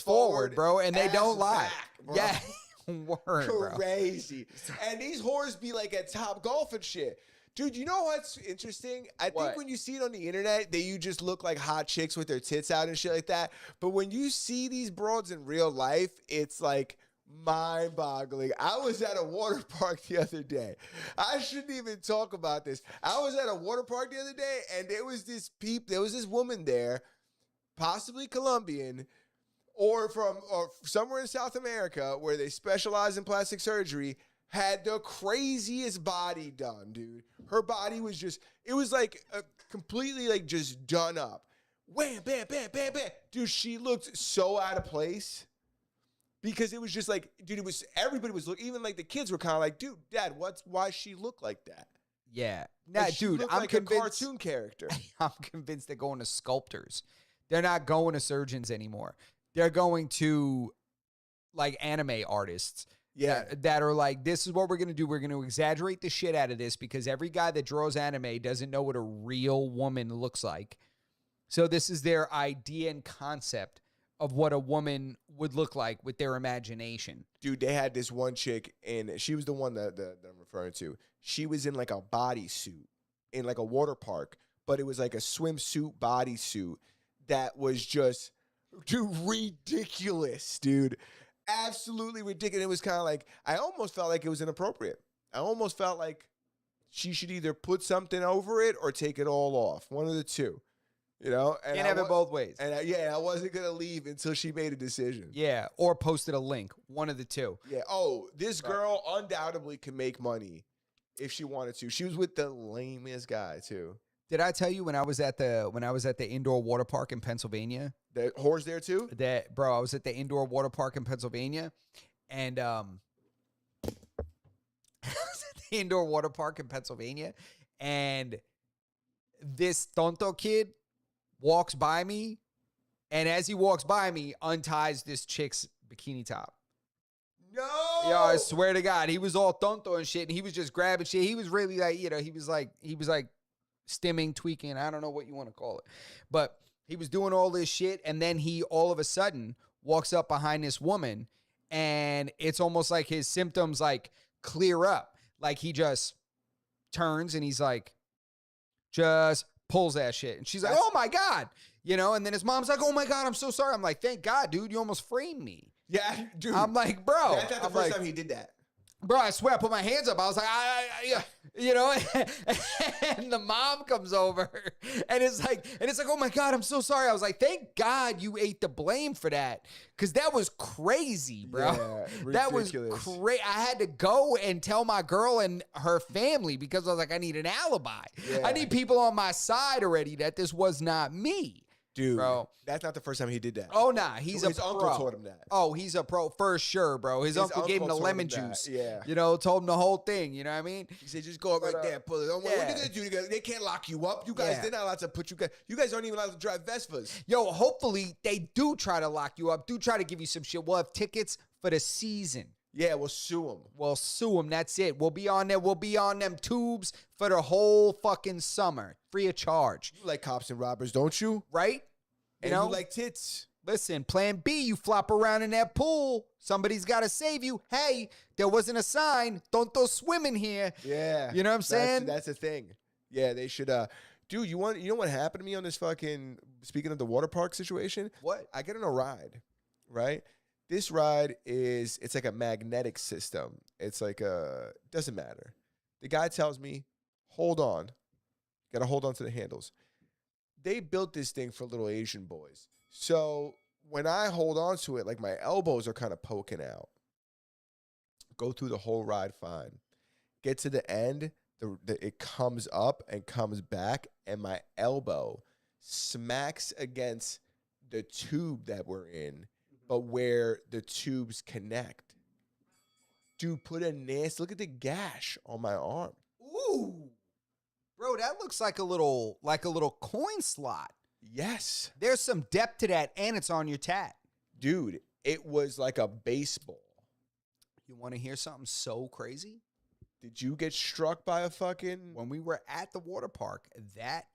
Forward, bro. And they ass don't lie. back, bro. Yeah. Word, bro. Crazy. And these whores be like at Top Golf and shit. Dude, you know what's interesting? I What? think when you see it on the internet, you just look like hot chicks with their tits out and shit like that. But when you see these broads in real life, it's like mind-boggling. I was at a water park the other day. I shouldn't even talk about this. I was at a water park the other day, and there was this woman there, possibly Colombian, or somewhere in South America where they specialize in plastic surgery, had the craziest body done, dude. Her body was it was like completely like just done up. Wham, bam, bam, bam, bam. Dude, she looked so out of place because it was just like, dude, everybody was looking, even like the kids were kind of like, dude, Dad, why she look like that? Yeah. Like, Nah, she dude, looked I'm like convinced. a cartoon character. I'm convinced they're going to sculptors. They're not going to surgeons anymore. They're going to like anime artists. Yeah. that are like, this is what we're going to do. We're going to exaggerate the shit out of this because every guy that draws anime doesn't know what a real woman looks like. So this is their idea and concept of what a woman would look like with their imagination. Dude, they had this one chick, and she was the one that I'm referring to. She was in like a bodysuit in like a water park, but it was like a swimsuit bodysuit that was just, dude, ridiculous, dude. Absolutely ridiculous. It was kind of like, I almost felt like it was inappropriate. I almost felt like she should either put something over it or take it all off. One of the two. You know? And Can't have it both ways. And I wasn't going to leave until she made a decision. Yeah, or posted a link. One of the two. Yeah. Oh, this girl undoubtedly can make money if she wanted to. She was with the lamest guy too. Did I tell you when I was at the indoor water park in Pennsylvania? The whore's there too? That, bro, I was at the indoor water park in Pennsylvania, and I was at the indoor water park in Pennsylvania, and this tonto kid walks by me, and as he walks by me, unties this chick's bikini top. No. Yeah, I swear to God, he was all tonto and shit, and he was just grabbing shit. He was really like, you know, he was like stimming, tweaking. I don't know what you want to call it, but he was doing all this shit, and then he all of a sudden walks up behind this woman, and it's almost like his symptoms like clear up. Like he just turns and he's like, just pulls that shit. And she's like, oh my God. You know, and then his mom's like, oh my God, I'm so sorry. I'm like, thank God, dude, you almost framed me. Yeah, dude. I'm like, bro. That's not the first time he did that. Bro, I swear, I put my hands up. I was like, you know, and the mom comes over, and it's like, oh my God, I'm so sorry. I was like, thank God you ate the blame for that, because that was crazy, bro. Yeah, that was ridiculous. crazy. I had to go and tell my girl and her family because I was like, I need an alibi. Yeah. I need people on my side already that this was not me. Dude, bro. That's not the first time he did that. Oh, nah, he's His a pro. uncle taught him that. Oh, he's a pro for sure, bro. His uncle gave him the taught lemon that. juice. Yeah. You know, told him the whole thing. You know what I mean? He said, just go up right there, pull it. What yeah. are they going to do? They can't lock you up. You guys, Yeah. they're not allowed to put you guys. You guys aren't even allowed to drive Vespas. Yo, hopefully they do try to lock you up, do try to give you some shit. We'll have tickets for the season. Yeah, we'll sue him. We'll sue them. That's it. We'll be on there. We'll be on them tubes for the whole fucking summer, free of charge. You like cops and robbers, don't you? Right? And know? you like tits. Listen, plan B, you flop around in that pool. Somebody's got to save you. Hey, there wasn't a sign. Don't go swimming here. Yeah. You know what I'm saying? That's the thing. Yeah, they should. Dude, you know what happened to me on this fucking, speaking of the water park situation? What? I get on a ride, right? This ride it's like a magnetic system. It's like doesn't matter. The guy tells me, hold on. Got to hold on to the handles. They built this thing for little Asian boys. So when I hold on to it, like my elbows are kind of poking out. Go through the whole ride fine. Get to the end, it comes up and comes back, and my elbow smacks against the tube that we're in, but where the tubes connect. Dude, put a nasty, look at the gash on my arm. Ooh. Bro, that looks like a little coin slot. Yes. There's some depth to that, and it's on your tat. Dude, it was like a baseball. You want to hear something so crazy? Did you get struck by a fucking... When we were at the water park that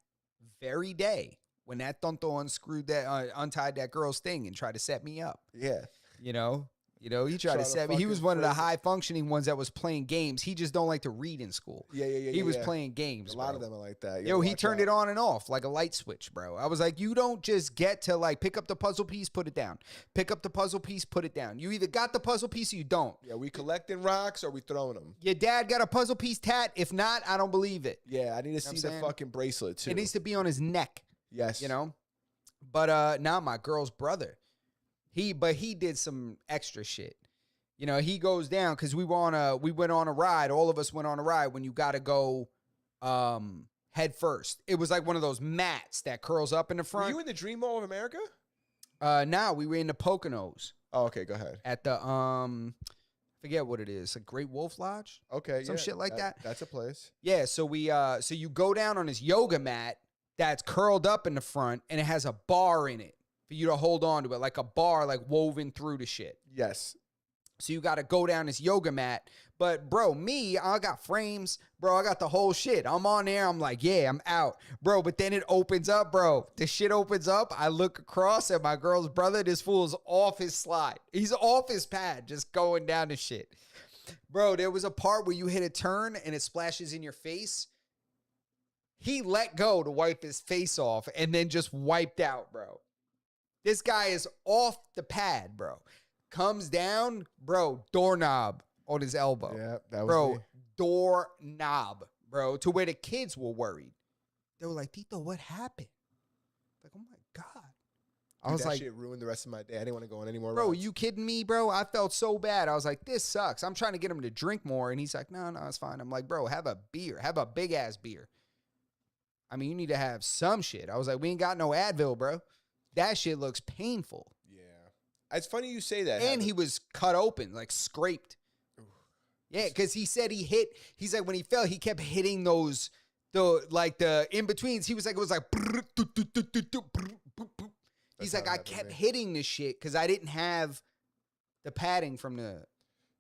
very day, when that tonto untied that girl's thing and tried to set me up, Yeah. you know, he tried to set me. He was one of the high functioning ones that was playing games. He just don't like to read in school. Yeah. He was playing games. A lot bro. of them are like that. Yo, he turned it on and off like a light switch, bro. I was like, you don't just get to like pick up the puzzle piece, put it down. Pick up the puzzle piece, put it down. You either got the puzzle piece or you don't. Yeah, we collecting rocks or we throwing them. Your dad got a puzzle piece tat. If not, I don't believe it. Yeah, I need to I'm see the saying? fucking bracelet too. It needs to be on his neck, Yes. you know? But now my girl's brother, he did some extra shit. You know, he goes down because we went on a ride. All of us went on a ride when you got to go head first. It was like one of those mats that curls up in the Were front. you in the Dream Mall of America? Nah, we were in the Poconos Oh, okay, go ahead. at the forget what it is, a Great Wolf Lodge. Okay, Some shit like that. That's a place. Yeah, so so you go down on this yoga mat that's curled up in the front, and it has a bar in it for you to hold on to it, like a bar, like woven through the shit. Yes. So you got to go down this yoga mat. But, bro, I got frames. Bro, I got the whole shit. I'm on there. I'm like, yeah, I'm out. Bro, but then it opens up, bro. The shit opens up. I look across at my girl's brother. This fool's off his slide. He's off his pad, just going down the shit. Bro, there was a part where you hit a turn and it splashes in your face. He let go to wipe his face off and then just wiped out, bro. This guy is off the pad, bro. Comes down, bro, doorknob on his elbow. Yeah, that was bro, me. doorknob, bro, to where the kids were worried. They were like, Tito, what happened? Like, oh my God. I Dude, was that like, shit ruined the rest of my day. I didn't want to go on any more bro, rides. you kidding me, bro? I felt so bad. I was like, this sucks. I'm trying to get him to drink more. And he's like, no, it's fine. I'm like, bro, have a beer. Have a big ass beer. I mean, you need to have some shit. I was like, we ain't got no Advil, bro. That shit looks painful. Yeah. It's funny you say that. And he was cut open, like scraped. Yeah, because he said he's like, when he fell, he kept hitting the in-betweens. He was like, it was like, he's like, I kept hitting this shit because I didn't have the padding from the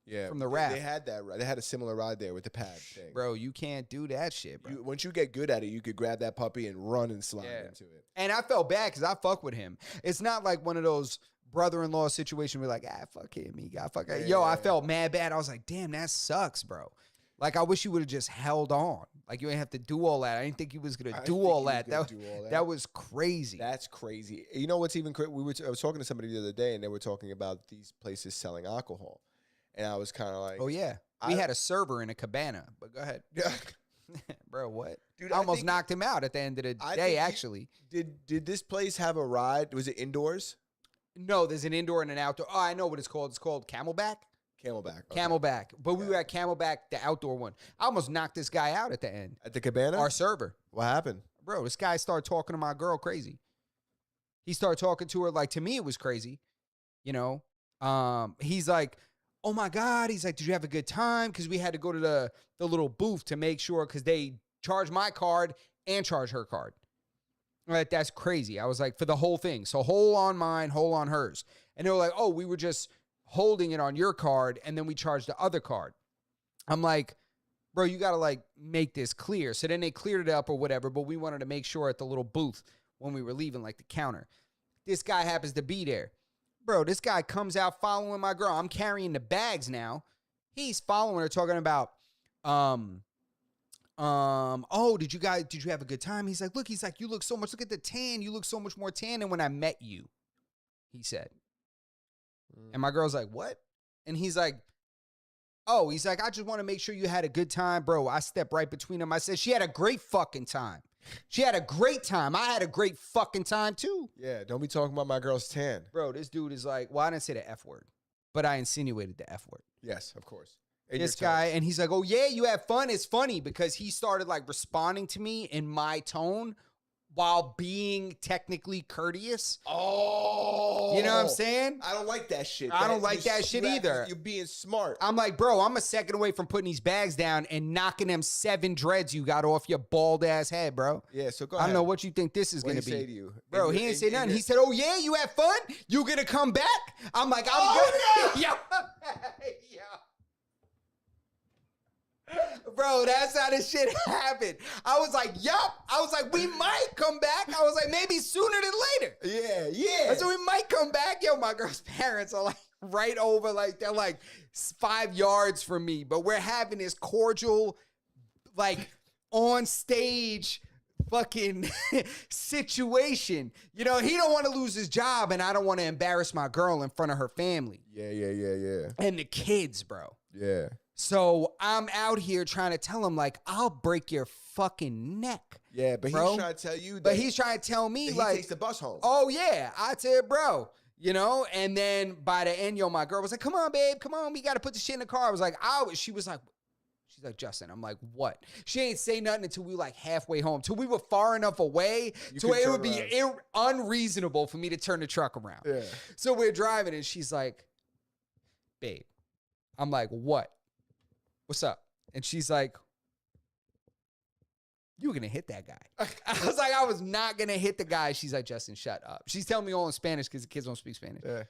raft. They had that ride. They had a similar ride there with the pad thing. Bro, you can't do that shit, bro. Once you get good at it, you could grab that puppy and run and slide into it. And I felt bad because I fuck with him. It's not like one of those brother-in-law situations where like, fuck him, he got fuck. Yo, I felt mad bad. I was like, damn, that sucks, bro. Like, I wish you would have just held on. Like, you didn't have to do all that. I didn't think he was going to do all that. That was crazy. That's crazy. You know what's even crazy? I was talking to somebody the other day, and they were talking about these places selling alcohol. And I was kind of like... Oh, yeah. We had a server in a cabana. But go ahead. Bro, what? Dude, I almost knocked him out at the end of the day, actually. Did this place have a ride? Was it indoors? No, there's an indoor and an outdoor. Oh, I know what it's called. It's called Camelback. Camelback. Okay. Camelback. But we were at Camelback, the outdoor one. I almost knocked this guy out at the end. At the cabana? Our server. What happened? Bro, this guy started talking to my girl crazy. He started talking to her like, to me, it was crazy. You know? He's like, oh my God. He's like, did you have a good time? Because we had to go to the little booth to make sure, because they charge my card and charge her card. Right, that's crazy. I was like, for the whole thing. So whole on mine, whole on hers. And they were like, oh, we were just holding it on your card, and then we charged the other card. I'm like, bro, you got to like make this clear. So then they cleared it up or whatever, but we wanted to make sure at the little booth when we were leaving, like the counter. This guy happens to be there. Bro, this guy comes out following my girl. I'm carrying the bags now. He's following her, talking about, oh, did you have a good time? He's like, you look so much, look at the tan. You look so much more tan than when I met you, he said. And my girl's like, what? And he's like, I just want to make sure you had a good time. Bro, I stepped right between them. I said, she had a great fucking time. She had a great time. I had a great fucking time too. Yeah, don't be talking about my girl's tan. Bro, this dude is like, well, I didn't say the F word, but I insinuated the F word. Yes, of course. This guy, and he's like, oh yeah, you have fun. It's funny because he started like responding to me in my tone while being technically courteous. Oh. You know what I'm saying? I don't like that shit. I don't like that shit either. You're being smart. I'm like, bro, I'm a second away from putting these bags down and knocking them 7 dreads you got off your bald ass head, bro. Yeah, so go I ahead. don't know what you think this is going to be. What did he say to you? Bro, he didn't say nothing. He said, oh yeah, you had fun? You going to come back? I'm like, I'm good. Yo. Bro, that's how this shit happened. I was like, yup. I was like, we might come back. I was like, maybe sooner than later. Yeah. So we might come back. Yo, my girl's parents are like right over, like they're like 5 yards from me. But we're having this cordial, like on stage fucking situation. You know, he don't want to lose his job, and I don't want to embarrass my girl in front of her family. Yeah. And the kids, bro. Yeah. So I'm out here trying to tell him, like, I'll break your fucking neck. Yeah, but bro. he's trying to tell you that. But he's trying to tell me, like, he takes the bus home. Oh, yeah. I said, bro, you know? And then by the end, my girl was like, come on, babe, come on. We got to put the shit in the car. I was like, she's like, Justin. I'm like, what? She ain't say nothing until we were like halfway home. Till we were far enough away to where it would be unreasonable for me to turn the truck around. Yeah. So we're driving and she's like, babe. I'm like, what? What's up? And she's like, you were going to hit that guy. I was like, I was not going to hit the guy. She's like, Justin, shut up. She's telling me all in Spanish because the kids don't speak Spanish. Yeah.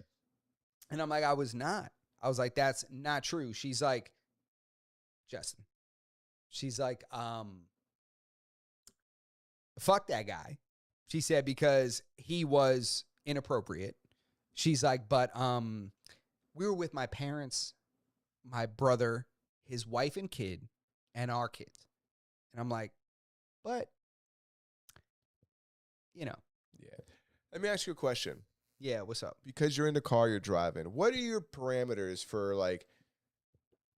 And I'm like, I was not. I was like, that's not true. She's like, Justin. She's like, fuck that guy. She said, because he was inappropriate. She's like, but we were with my parents, my brother, his wife and kid, and our kids. And I'm like, but, you know. Yeah. Let me ask you a question. Yeah, what's up? Because you're in the car, you're driving. What are your parameters for like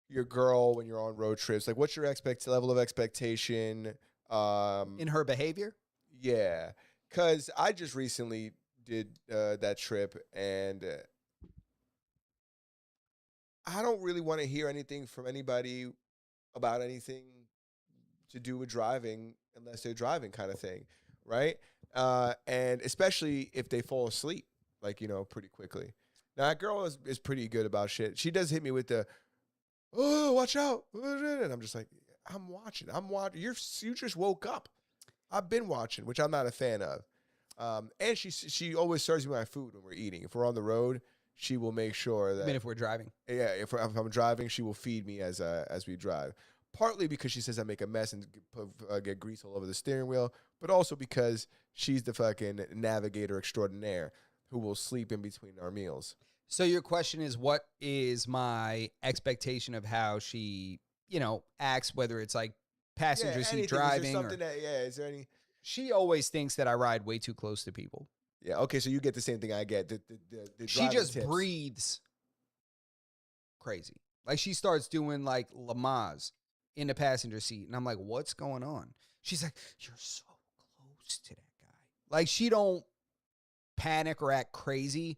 your girl when you're on road trips? Like, what's your level of expectation? In her behavior? Yeah, because I just recently did that trip, and I don't really want to hear anything from anybody about anything to do with driving unless they're driving, kind of thing, right? And especially if they fall asleep, like, pretty quickly. Now, that girl is pretty good about shit. She does hit me with the, oh, watch out. And I'm just like, I'm watching. You just woke up. I've been watching, which I'm not a fan of. And she always serves me my food when we're eating. If we're on the road, she will make sure that. I mean, if we're driving. Yeah, if I'm driving, she will feed me as we drive. Partly because she says I make a mess and get grease all over the steering wheel, but also because she's the fucking navigator extraordinaire who will sleep in between our meals. So your question is, what is my expectation of how she, acts, whether it's like passenger seat driving? Is there any? She always thinks that I ride way too close to people. Yeah, okay, so you get the same thing I get. The she just tips. breathes crazy. Like, she starts doing like Lamaze in the passenger seat, and I'm like, what's going on? She's like, you're so close to that guy. Like, she don't panic or act crazy,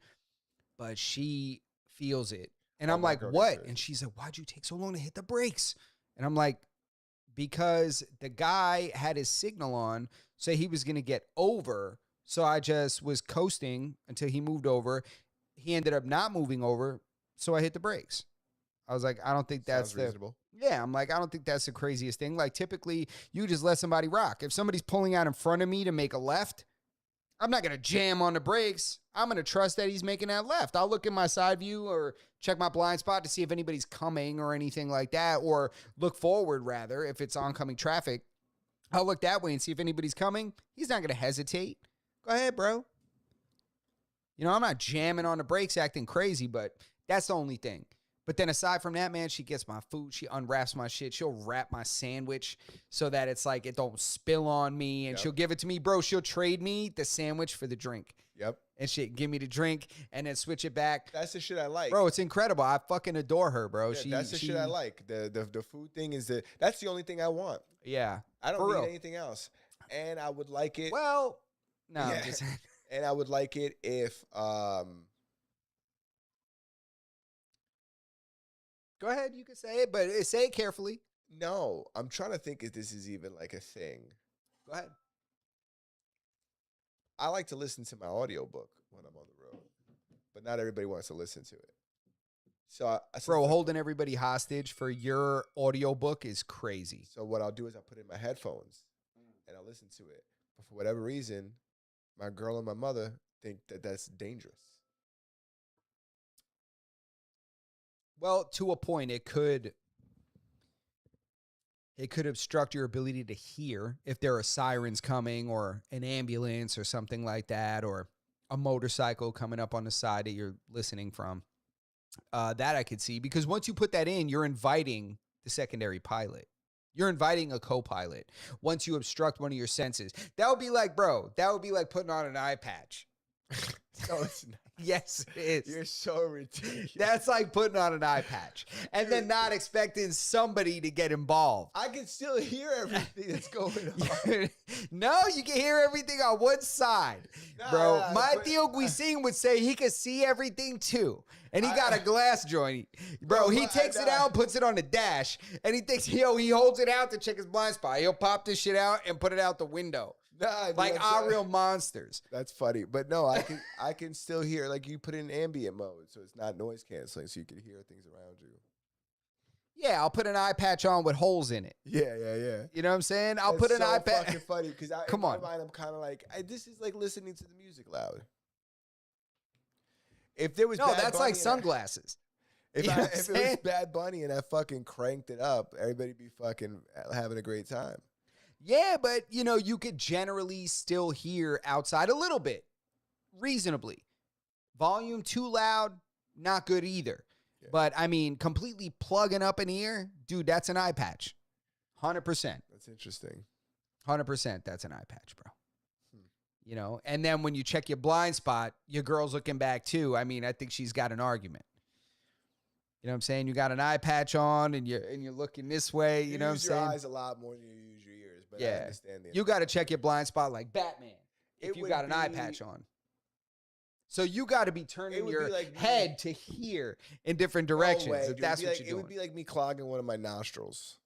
but she feels it. And I'm like, what? And she's like, why'd you take so long to hit the brakes? And I'm like, because the guy had his signal on, so he was going to get over. So I just was coasting until he moved over. He ended up not moving over, so I hit the brakes. I was like, I don't think that's reasonable. Yeah, I'm like, I don't think that's the craziest thing. Like, typically, you just let somebody rock. If somebody's pulling out in front of me to make a left, I'm not going to jam on the brakes. I'm going to trust that he's making that left. I'll look in my side view or check my blind spot to see if anybody's coming or anything like that, or look forward, rather, if it's oncoming traffic. I'll look that way and see if anybody's coming. He's not going to hesitate. Go ahead, bro. I'm not jamming on the brakes acting crazy, but that's the only thing. But then aside from that, man, she gets my food. She unwraps my shit. She'll wrap my sandwich so that it's like it don't spill on me. And she'll give it to me. Bro, she'll trade me the sandwich for the drink. Yep. And shit, give me the drink and then switch it back. That's the shit I like. Bro, it's incredible. I fucking adore her, bro. Yeah, that's the shit I like. The food thing that's the only thing I want. Yeah. I don't need anything else. And I would like it. Well, no. Yeah. And I would like it if Go ahead, you can say it, but say it carefully. No, I'm trying to think if this is even like a thing. Go ahead. I like to listen to my audiobook when I'm on the road, but not everybody wants to listen to it. So, bro, holding everybody hostage for your audiobook is crazy. So what I'll do is I'll put in my headphones and I'll listen to it. But for whatever reason, my girl and my mother think that that's dangerous. Well, to a point, it could obstruct your ability to hear if there are sirens coming or an ambulance or something like that, or a motorcycle coming up on the side that you're listening from. That I could see, because once you put that in, you're inviting the secondary pilot. You're inviting a co-pilot once you obstruct one of your senses. That would be like, putting on an eye patch. No, it's not. Yes, it is. You're so ridiculous. That's like putting on an eye patch and then not expecting somebody to get involved. I can still hear everything that's going on. No, you can hear everything on one side, bro. Matthew Guisin would say he could see everything too. And he got a glass joint. Bro, he takes it out, puts it on the dash, and he thinks, he holds it out to check his blind spot. He'll pop this shit out and put it out the window. Like our real monsters. That's funny. But no, I can still hear, like, you put it in ambient mode, so it's not noise canceling, so you can hear things around you. Yeah, I'll put an eye patch on with holes in it. Yeah. You know what I'm saying? I'll put an eye patch. That's fucking funny, because in my mind, I'm kind of like, this is like listening to the music loud. If there was that's like sunglasses. If, You know what I'm if it was saying? Bad Bunny and I fucking cranked it up, everybody'd be fucking having a great time. Yeah, but you know, you could generally still hear outside a little bit, reasonably. Volume too loud, not good either. Yeah. But I mean, completely plugging up an ear, dude, that's an eye patch. 100%. That's interesting. 100% that's an eye patch, bro. Hmm. You know, and then when you check your blind spot, your girl's looking back too. I mean, I think she's got an argument. You know what I'm saying? You got an eye patch on and you're looking this way, you know what I'm use your saying? eyes a lot more than you use your ears, but I Yeah. understand the You got to check your blind spot like Batman if It you would got an eye be- patch on. So you got to be It turning would your be like me- head to hear in different No directions way, if dude. that's It'd be what like- you're It doing. would be like me clogging one of my nostrils.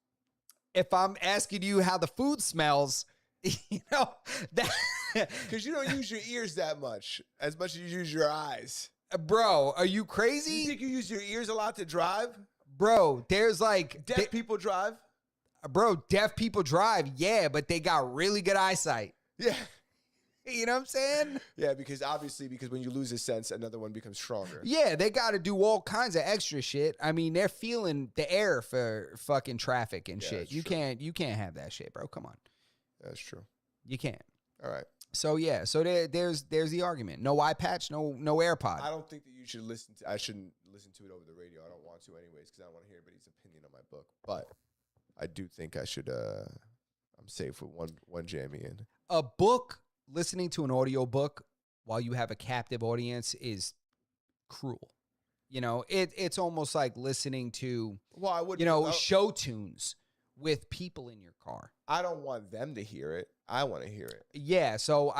If I'm asking you how the food smells, you know, that Because you don't use your ears that much as you use your eyes. bro, are you You crazy? think you use your ears a lot to drive? Bro, there's like Deaf people drive? bro, deaf people drive, yeah, but they got really good eyesight. Yeah. You know what I'm saying? Yeah, because when you lose a sense, another one becomes stronger. Yeah, they got to do all kinds of extra shit. I mean, they're feeling the air for fucking traffic and Yeah, shit. that's You true. can't have that shit, bro. Come on. That's true. You can't. All right. So yeah, so there's the argument. No eye patch, no AirPod. I don't think that you should listen to. I shouldn't listen to it over the radio. I don't want to, anyways, because I don't want to hear anybody's opinion on my book. But I do think I should. I'm safe with one jammy in. A book, listening to an audio book while you have a captive audience is cruel. You know, it's almost like listening to, Well, I would. you know, show tunes with people in your car. I don't want them to hear it. I want to hear it. Yeah, so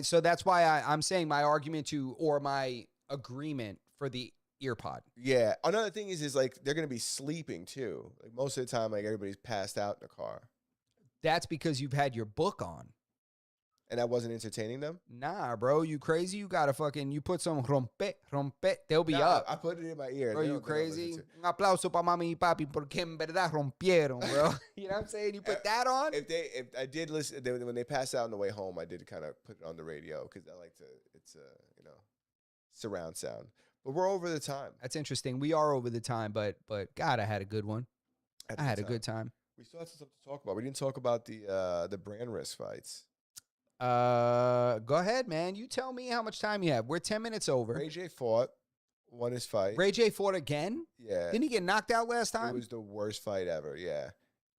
so that's why I'm saying my argument or my agreement for the earpod. Yeah. Another thing is like they're gonna be sleeping too. Like most of the time, like everybody's passed out in the car, That's because you've had your book on. and I wasn't entertaining them. Nah, bro, you crazy? You gotta you put some rompe, they'll be Nah, up. I put it in my ear. Bro, They you don't- they don't listen crazy? to it. Un aplauso para mami y papi porque en verdad rompieron, bro. You know what I'm saying? You put that on? If I did listen, when they passed out on the way home, I did kind of put it on the radio because I like to. It's surround sound. But we're over the time. That's interesting. We are over the time, but God, I had a good one. At I the had a time. good time. We still have something to talk about. We didn't talk about the brand risk fights. Go ahead, man. You tell me how much time you have. We're 10 minutes over. Ray J fought, won his fight. Ray J fought again? Yeah, Didn't he get knocked out last it time? was the worst fight ever. Yeah,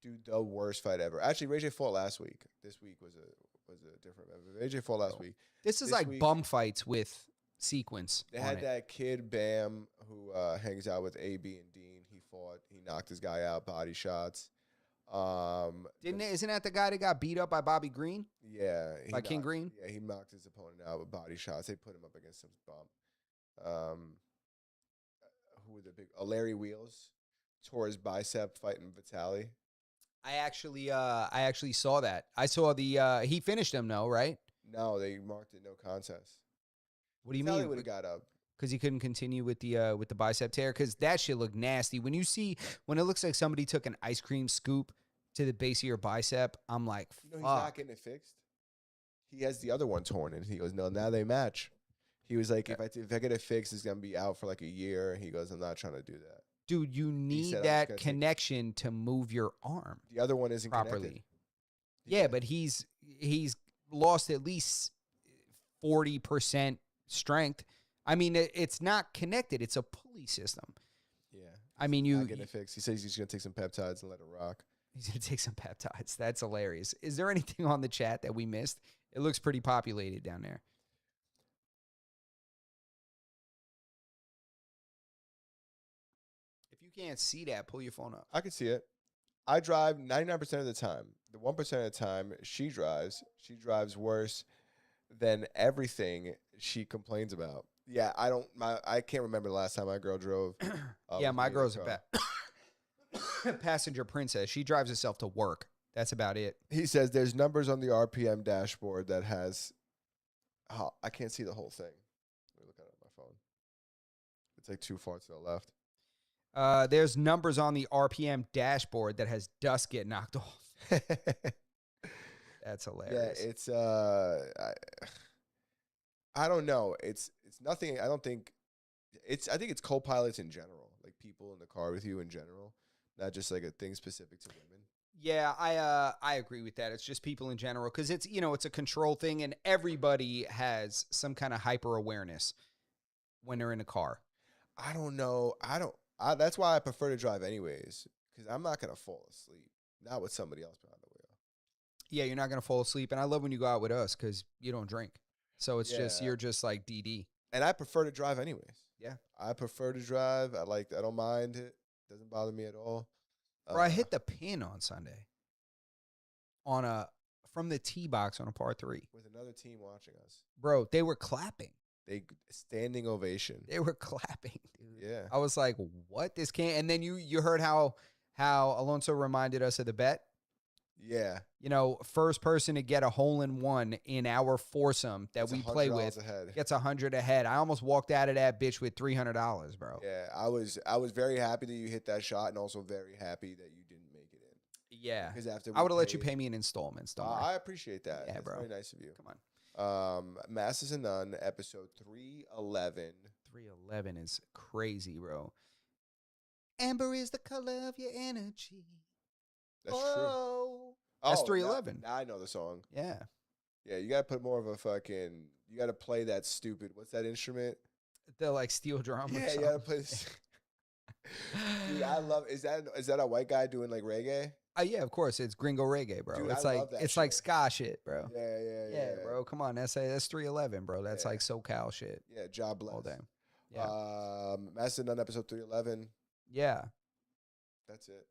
dude, the worst fight ever. Actually, Ray J fought last week. This week was a different. Ray J fought last Oh. week. This is this like week- bum fights with sequence. They on had it. that kid Bam who hangs out with AB and Dean. He fought. He knocked his guy out, body shots. Isn't that the guy that got beat up by Bobby Green? Yeah, he By King knocked- Green? Yeah, he knocked his opponent out with body shots. They put him up against some bump. Who were the big? Larry Wheels tore his bicep fighting Vitaly. I actually saw that. I saw the he finished him, no, right? No, they marked it no contest. What do you Vitaly mean? would have got up. Because he couldn't continue with the bicep tear. Because that shit looked nasty. When it looks like somebody took an ice cream scoop to the base of your bicep, I'm like, You know, he's not fuck. getting it fixed. He has the other one torn, and he goes, "No, now they match." He was like, "If I get it fixed, it's gonna be out for like a year." He goes, "I'm not trying to do that." Dude, you need said, "I'm just that gonna take- connection to move your arm The other one isn't properly. connected. Yeah, but he's lost at least 40% strength. I mean, it's not connected. It's a pulley system. Yeah. I mean, Not getting it fixed. He says he's gonna take some peptides and let it rock. He's going to take some peptides. That's hilarious. Is there anything on the chat that we missed? It looks pretty populated down there. If you can't see that, pull your phone up. I can see it. I drive 99% of the time. The 1% of the time she drives worse than everything she complains about. Yeah, I can't remember the last time my girl drove. Yeah, with my me in the girl's a car. passenger princess. She drives herself to work. That's about it. He says there's numbers on the RPM dashboard that has. I can't see the whole thing. Let me look at it on my phone. It's like too far to the left. There's numbers on the RPM dashboard that has dust get knocked off. That's Yeah, hilarious. it's I don't know. It's nothing. I think it's co-pilots in general. Like people in the car with you in general, not just like a thing specific to women. Yeah, I agree with that. It's just people in general because it's it's a control thing, and everybody has some kind of hyper awareness when they're in a car. I don't know. That's why I prefer to drive anyways, because I'm not gonna fall asleep. Not with somebody else behind the wheel. Yeah, you're not gonna fall asleep, and I love when you go out with us because you don't drink, so it's just Yeah. you're just like DD. And I prefer to drive anyways. Yeah. I prefer to drive. I don't mind it. Doesn't bother me at all. Bro, I hit the pin on Sunday from the tee box on a par 3. with another team watching us. Bro, they were clapping. They standing ovation. They were clapping, dude. Yeah. I was like, what? This can't. And then you heard how Alonso reminded us of the bet. Yeah. First person to get a hole-in-one in our foursome that It's we play $100 with ahead. gets 100 ahead. I almost walked out of that bitch with $300, bro. Yeah, I was very happy that you hit that shot, and also very happy that you didn't make it in. Yeah. Because after I would have let you pay me in installments. Don't worry. I appreciate that. Yeah, That's bro. very nice of you. Come on. Masters and None, episode 311. 311 is crazy, bro. Amber is the color of your energy. That's true. Oh. That's 311. Now I know the song. Yeah. Yeah, you gotta put more of a fucking. You gotta play that stupid. What's that instrument? The like steel drum. or Yeah, you something. gotta play this. Dude, I love. Is that a white guy doing like reggae? Yeah, of course. It's gringo reggae, bro. Dude, it's I like love that it's like shit. ska shit, bro. Yeah, Bro. Come on, that's 311, bro. That's Yeah. like SoCal shit Yeah, job bless. all day. Yeah. Masters and None, episode 311. Yeah. That's it.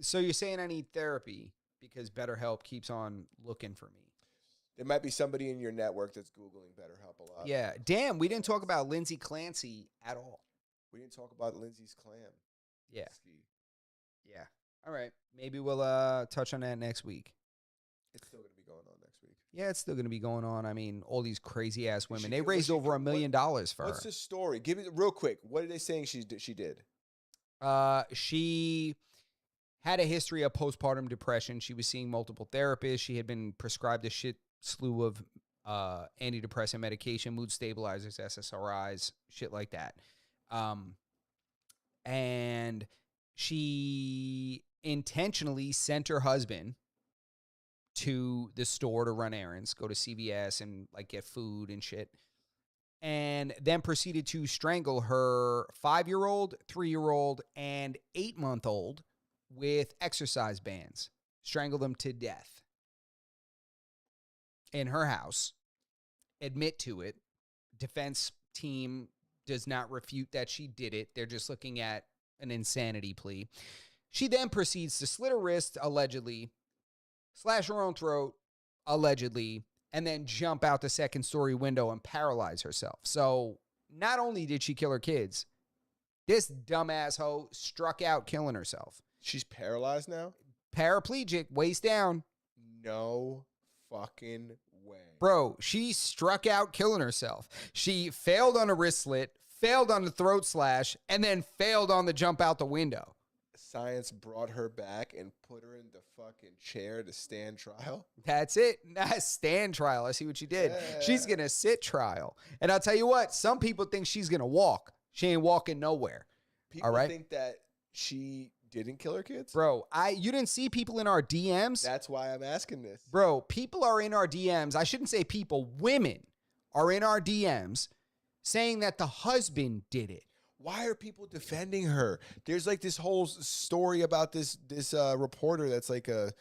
So you're saying I need therapy because BetterHelp keeps on looking for me. There might be somebody in your network that's Googling BetterHelp a lot. Yeah. Damn, we didn't talk about Lindsay Clancy at all. We didn't talk about Lindsay's clam. Yeah. Ski. Yeah. All right. Maybe we'll touch on that next week. It's still going to be going on next week. Yeah, it's still going to be going on. I mean, all these crazy ass women. She They did- raised what she- over $1 million for What's her. the story? Give it real quick. What are they saying she did? She had a history of postpartum depression. She was seeing multiple therapists. She had been prescribed a shit slew of antidepressant medication, mood stabilizers, SSRIs, shit like that. And she intentionally sent her husband to the store to run errands, go to CVS and like get food and shit. And then proceeded to strangle her 5-year-old, 3-year-old, and 8-month-old with exercise bands. Strangle them to death in her house. Admit to it. Defense team does not refute that she did it. They're just looking at an insanity plea. She then proceeds to slit her wrist, allegedly, slash her own throat, allegedly, and then jump out the second-story window and paralyze herself. So not only did she kill her kids, this dumbass hoe struck out killing herself. She's paralyzed now? Paraplegic, waist down. No fucking way. Bro, she struck out killing herself. She failed on a wrist slit, failed on the throat slash, and then failed on the jump out the window. Science brought her back and put her in the fucking chair to stand trial. That's it. Not stand trial. I see what you did. Yeah. She's going to sit trial. And I'll tell you what, some people think she's going to walk. She ain't walking nowhere. People All right. think that she didn't kill her kids? Bro, you didn't see people in our DMs? That's why I'm asking this. Bro, people are in our DMs. I shouldn't say people, women are in our DMs saying that the husband did it. Why are people defending her? There's like this whole story about this reporter that's like a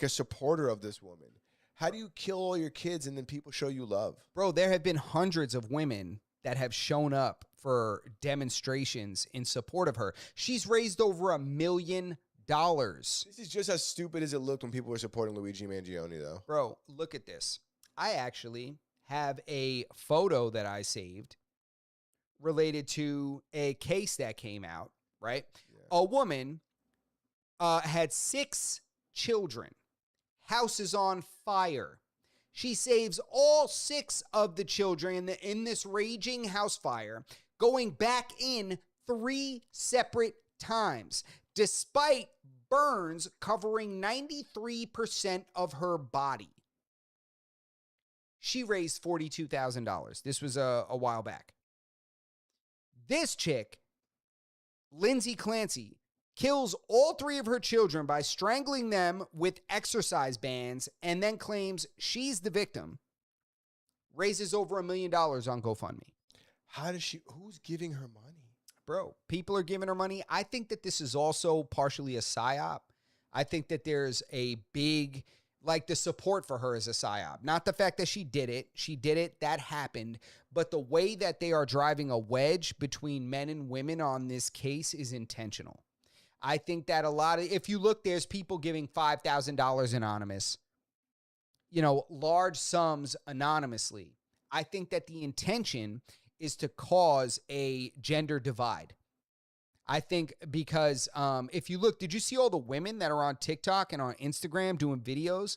supporter of this woman. How do you kill all your kids and then people show you love? Bro, there have been hundreds of women that have shown up for demonstrations in support of her. She's raised over $1 million. This is just as stupid as it looked when people were supporting Luigi Mangione, though. Bro, look at this. I actually have a photo that I saved related to a case that came out, right? Yeah. A woman had 6 children. House is on fire. She saves all 6 of the children in this raging house fire, going back in 3 separate times, despite burns covering 93% of her body. She raised $42,000. This was a while back. This chick Lindsay Clancy kills all 3 of her children by strangling them with exercise bands and then claims she's the victim, raises over $1 million on GoFundMe. How does she? Who's giving her money? Bro, people are giving her money. I think that this is also partially a psyop. I think that there's a big, like, the support for her is a psyop. Not the fact that she did it. She did it. That happened. But the way that they are driving a wedge between men and women on this case is intentional. I think that a lot of, if you look, there's people giving $5,000 anonymous, large sums anonymously. I think that the intention is to cause a gender divide. I think because if you look, did you see all the women that are on TikTok and on Instagram doing videos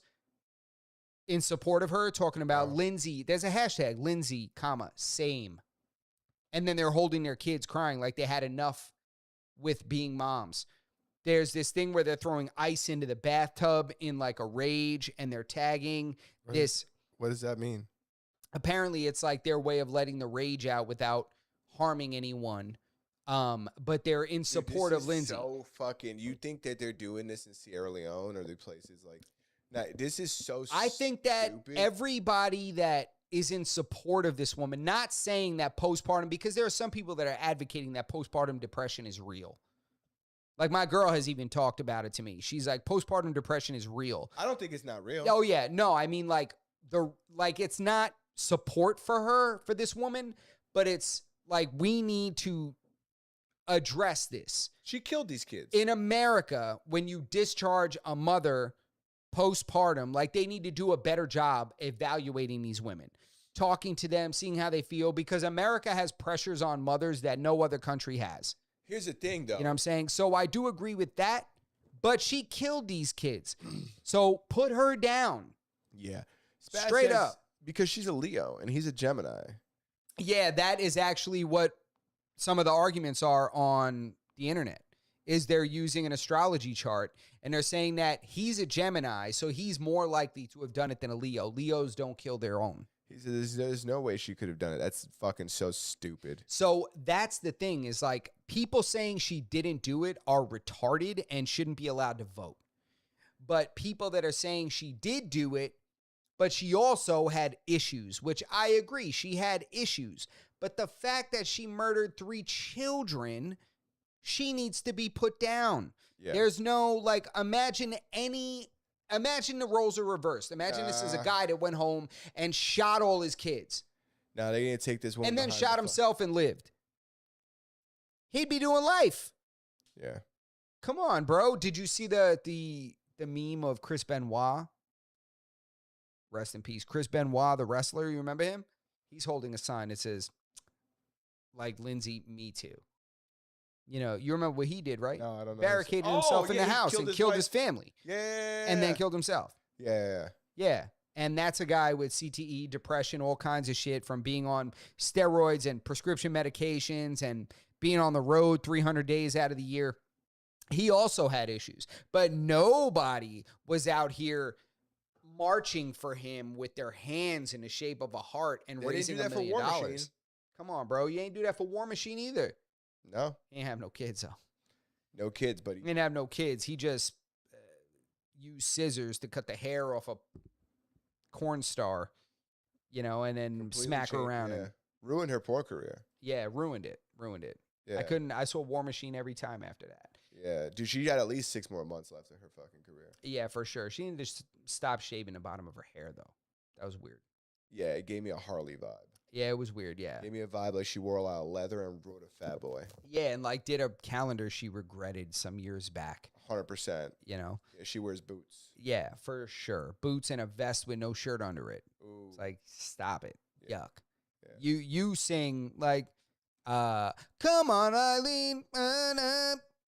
in support of her, talking about Lindsay? There's a hashtag, Lindsay, same. And then they're holding their kids crying like they had enough with being moms. There's this thing where they're throwing ice into the bathtub in like a rage, and they're tagging this. What does that mean? Apparently, it's like their way of letting the rage out without harming anyone. But they're in support of Lindsay. So fucking. You think that they're doing this in Sierra Leone or the places like? Nah, this is so. I think that everybody that is in support of this woman, not saying that postpartum, because there are some people that are advocating that postpartum depression is real. Like, my girl has even talked about it to me. She's like, postpartum depression is real. I don't think it's not real. Oh yeah, no, I mean it's not support for her, for this woman, but it's like, we need to address this. She killed these kids. In America, when you discharge a mother postpartum, like, they need to do a better job evaluating these women, talking to them, seeing how they feel, because America has pressures on mothers that no other country has. Here's the thing, though. You know what I'm saying? So I do agree with that, but she killed these kids. So put her down. Yeah. Straight up. Because she's a Leo and he's a Gemini. Yeah, that is actually what some of the arguments are on the internet, is they're using an astrology chart, and they're saying that he's a Gemini, so he's more likely to have done it than a Leo. Leos don't kill their own. He says there's no way she could have done it. That's fucking so stupid. So that's the thing, is like, people saying she didn't do it are retarded and shouldn't be allowed to vote. But people that are saying she did do it, but she also had issues, which I agree, she had issues. But the fact that she murdered 3 children, she needs to be put down. Yeah. There's no, like, imagine the roles are reversed. Imagine this is a guy that went home and shot all his kids. Now they're going to take this woman and then shot himself and lived. He'd be doing life. Yeah. Come on, bro. Did you see the meme of Chris Benoit? Rest in peace. Chris Benoit, the wrestler. You remember him? He's holding a sign that says, like, Lindsay, me too. You know, you remember what he did, right? No, I don't know. Barricaded himself in the house and killed his family. Yeah. And then killed himself. Yeah. Yeah. And that's a guy with CTE, depression, all kinds of shit, from being on steroids and prescription medications and being on the road 300 days out of the year. He also had issues. But nobody was out here marching for him with their hands in the shape of a heart and raising $1 million. Come on, bro. You ain't do that for War Machine either. No. He ain't have no kids, though. No kids, buddy. He didn't have no kids. He just used scissors to cut the hair off a corn star, and then completely smack her around. Yeah. Ruined her porn career. Yeah, ruined it. Yeah. I saw War Machine every time after that. Yeah. Dude, she had at least 6 more months left in her fucking career. Yeah, for sure. She needed to stop shaving the bottom of her hair, though. That was weird. Yeah, it gave me a Harley vibe. Yeah, it was weird, yeah. Gave me a vibe like she wore a lot of leather and rode a fat boy. Yeah, and like did a calendar she regretted some years back. 100%. Yeah, she wears boots. Yeah, for sure. Boots and a vest with no shirt under it. Ooh. It's like, stop it. Yeah. Yuck. Yeah. You sing like, come on, Eileen.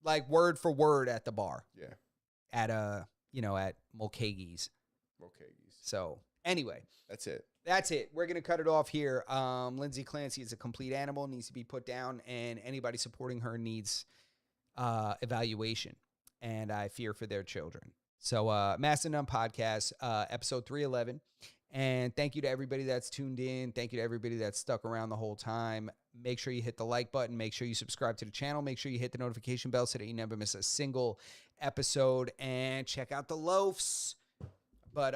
Like word for word at the bar. Yeah. At at Mulcahy's. So anyway. That's it. We're going to cut it off here. Lindsay Clancy is a complete animal, needs to be put down, and anybody supporting her needs evaluation. And I fear for their children. So Mass and None Podcast, episode 311. And thank you to everybody that's tuned in. Thank you to everybody that's stuck around the whole time. Make sure you hit the like button. Make sure you subscribe to the channel. Make sure you hit the notification bell so that you never miss a single episode. And check out the loafs. But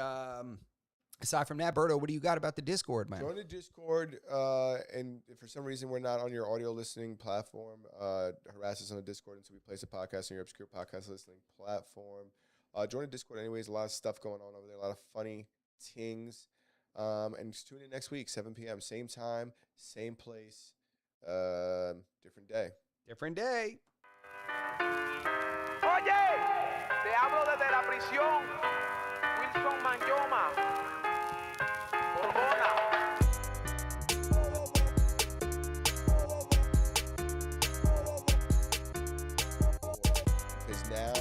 aside from that, Berto, what do you got about the Discord, man? Join the Discord, and if for some reason we're not on your audio listening platform, harass us on the Discord until we place a podcast on your obscure podcast listening platform. Join the Discord anyways. A lot of stuff going on over there. A lot of funny things. And just tune in next week, 7 p.m. Same time, same place, different day. Different day. Oye, te hablo desde la prisión. Wilson Manyoma. Hormona. Because now